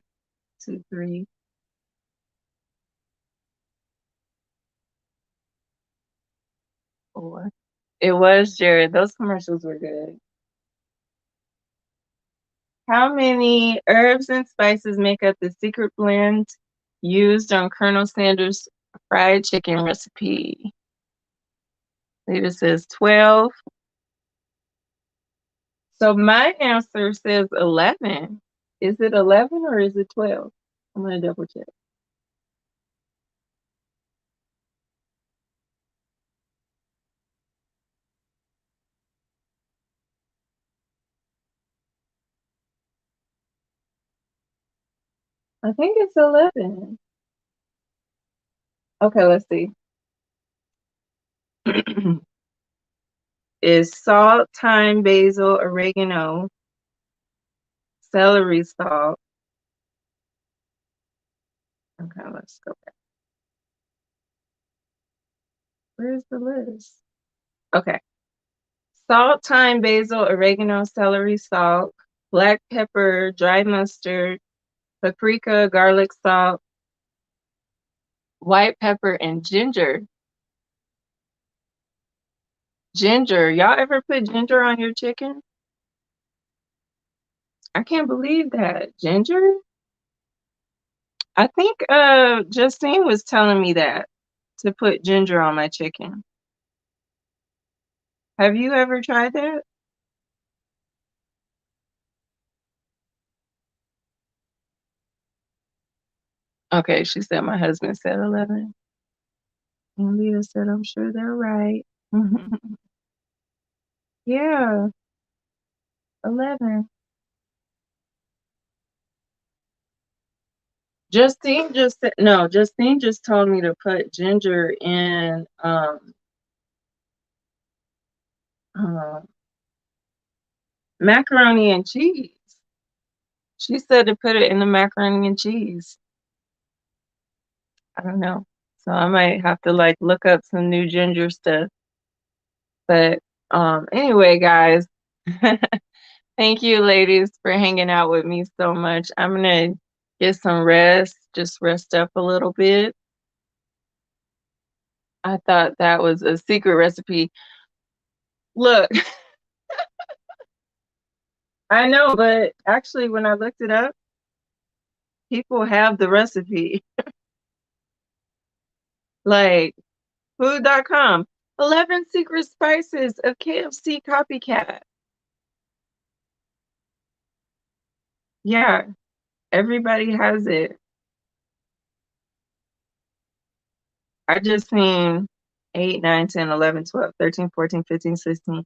2, 3, 4. It was Jared. Those commercials were good. How many herbs and spices make up the secret blend used on Colonel Sanders' fried chicken recipe? Lita says 12. So my answer says 11. Is it 11 or is it 12? I'm going to double check. I think it's 11. Okay, let's see. Is salt, thyme, basil, oregano, celery salt. Okay, let's go back. Where's the list? Okay. Salt, thyme, basil, oregano, celery salt, black pepper, dry mustard, paprika, garlic salt, white pepper, and ginger. Ginger. Y'all ever put ginger on your chicken? I can't believe that. Ginger? I think Justine was telling me that to put ginger on my chicken. Have you ever tried that? Okay, she said my husband said 11. And Leah said, I'm sure they're right. Yeah, 11. Justine just said, no, Justine just told me to put ginger in uh, macaroni and cheese. She said to put it in the macaroni and cheese. I don't know. So I might have to like look up some new ginger stuff. But anyway, guys, Thank you, ladies, for hanging out with me so much. I'm gonna get some rest, just rest up a little bit. I thought that was a secret recipe. Look, I know, but actually, when I looked it up, people have the recipe. Like food.com, 11 secret spices of KFC copycat. Yeah, everybody has it. I just seen 8, 9, 10, 11, 12, 13, 14, 15, 16,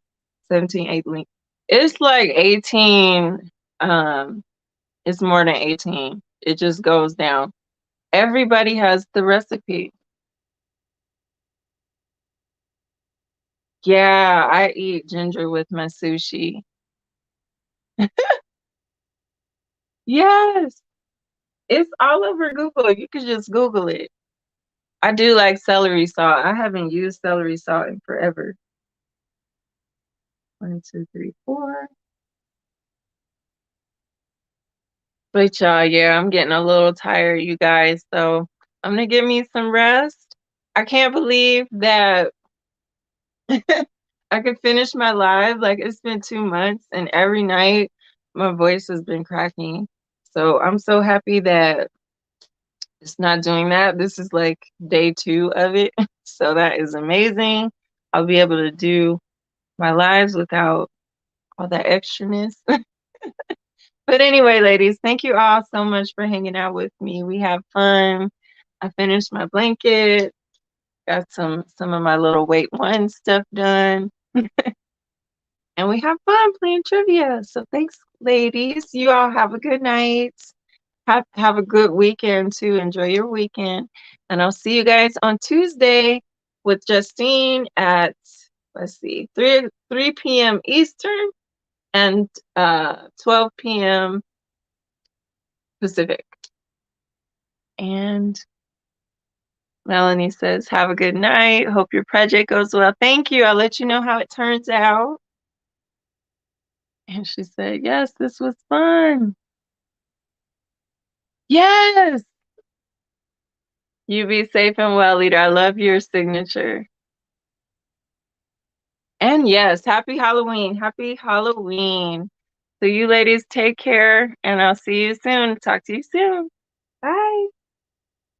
17, 18. It's like 18. It's more than 18. It just goes down. Everybody has the recipe. Yeah, I eat ginger with my sushi. Yes, it's all over Google. You could just Google it. I do like celery salt. I haven't used celery salt in forever. 1, 2, 3, 4. But y'all, yeah, I'm getting a little tired, you guys. So I'm gonna give me some rest. I can't believe that I could finish my live. Like it's been 2 months, and every night my voice has been cracking. So I'm so happy that it's not doing that. This is like day 2 of it. So that is amazing. I'll be able to do my lives without all that extraness. But anyway, ladies, thank you all so much for hanging out with me. We have fun. I finished my blanket, got some of my little weight one stuff done, and we have fun playing trivia. So thanks, ladies. You all have a good night. Have a good weekend too. Enjoy your weekend. And I'll see you guys on Tuesday with Justine at, let's see, 3 p.m. Eastern and 12 p.m. Pacific. And Melanie says, have a good night. Hope your project goes well. Thank you. I'll let you know how it turns out. And she said, yes, this was fun. Yes. You be safe and well, leader. I love your signature. And yes, happy Halloween. Happy Halloween. So you ladies take care and I'll see you soon. Talk to you soon. Bye.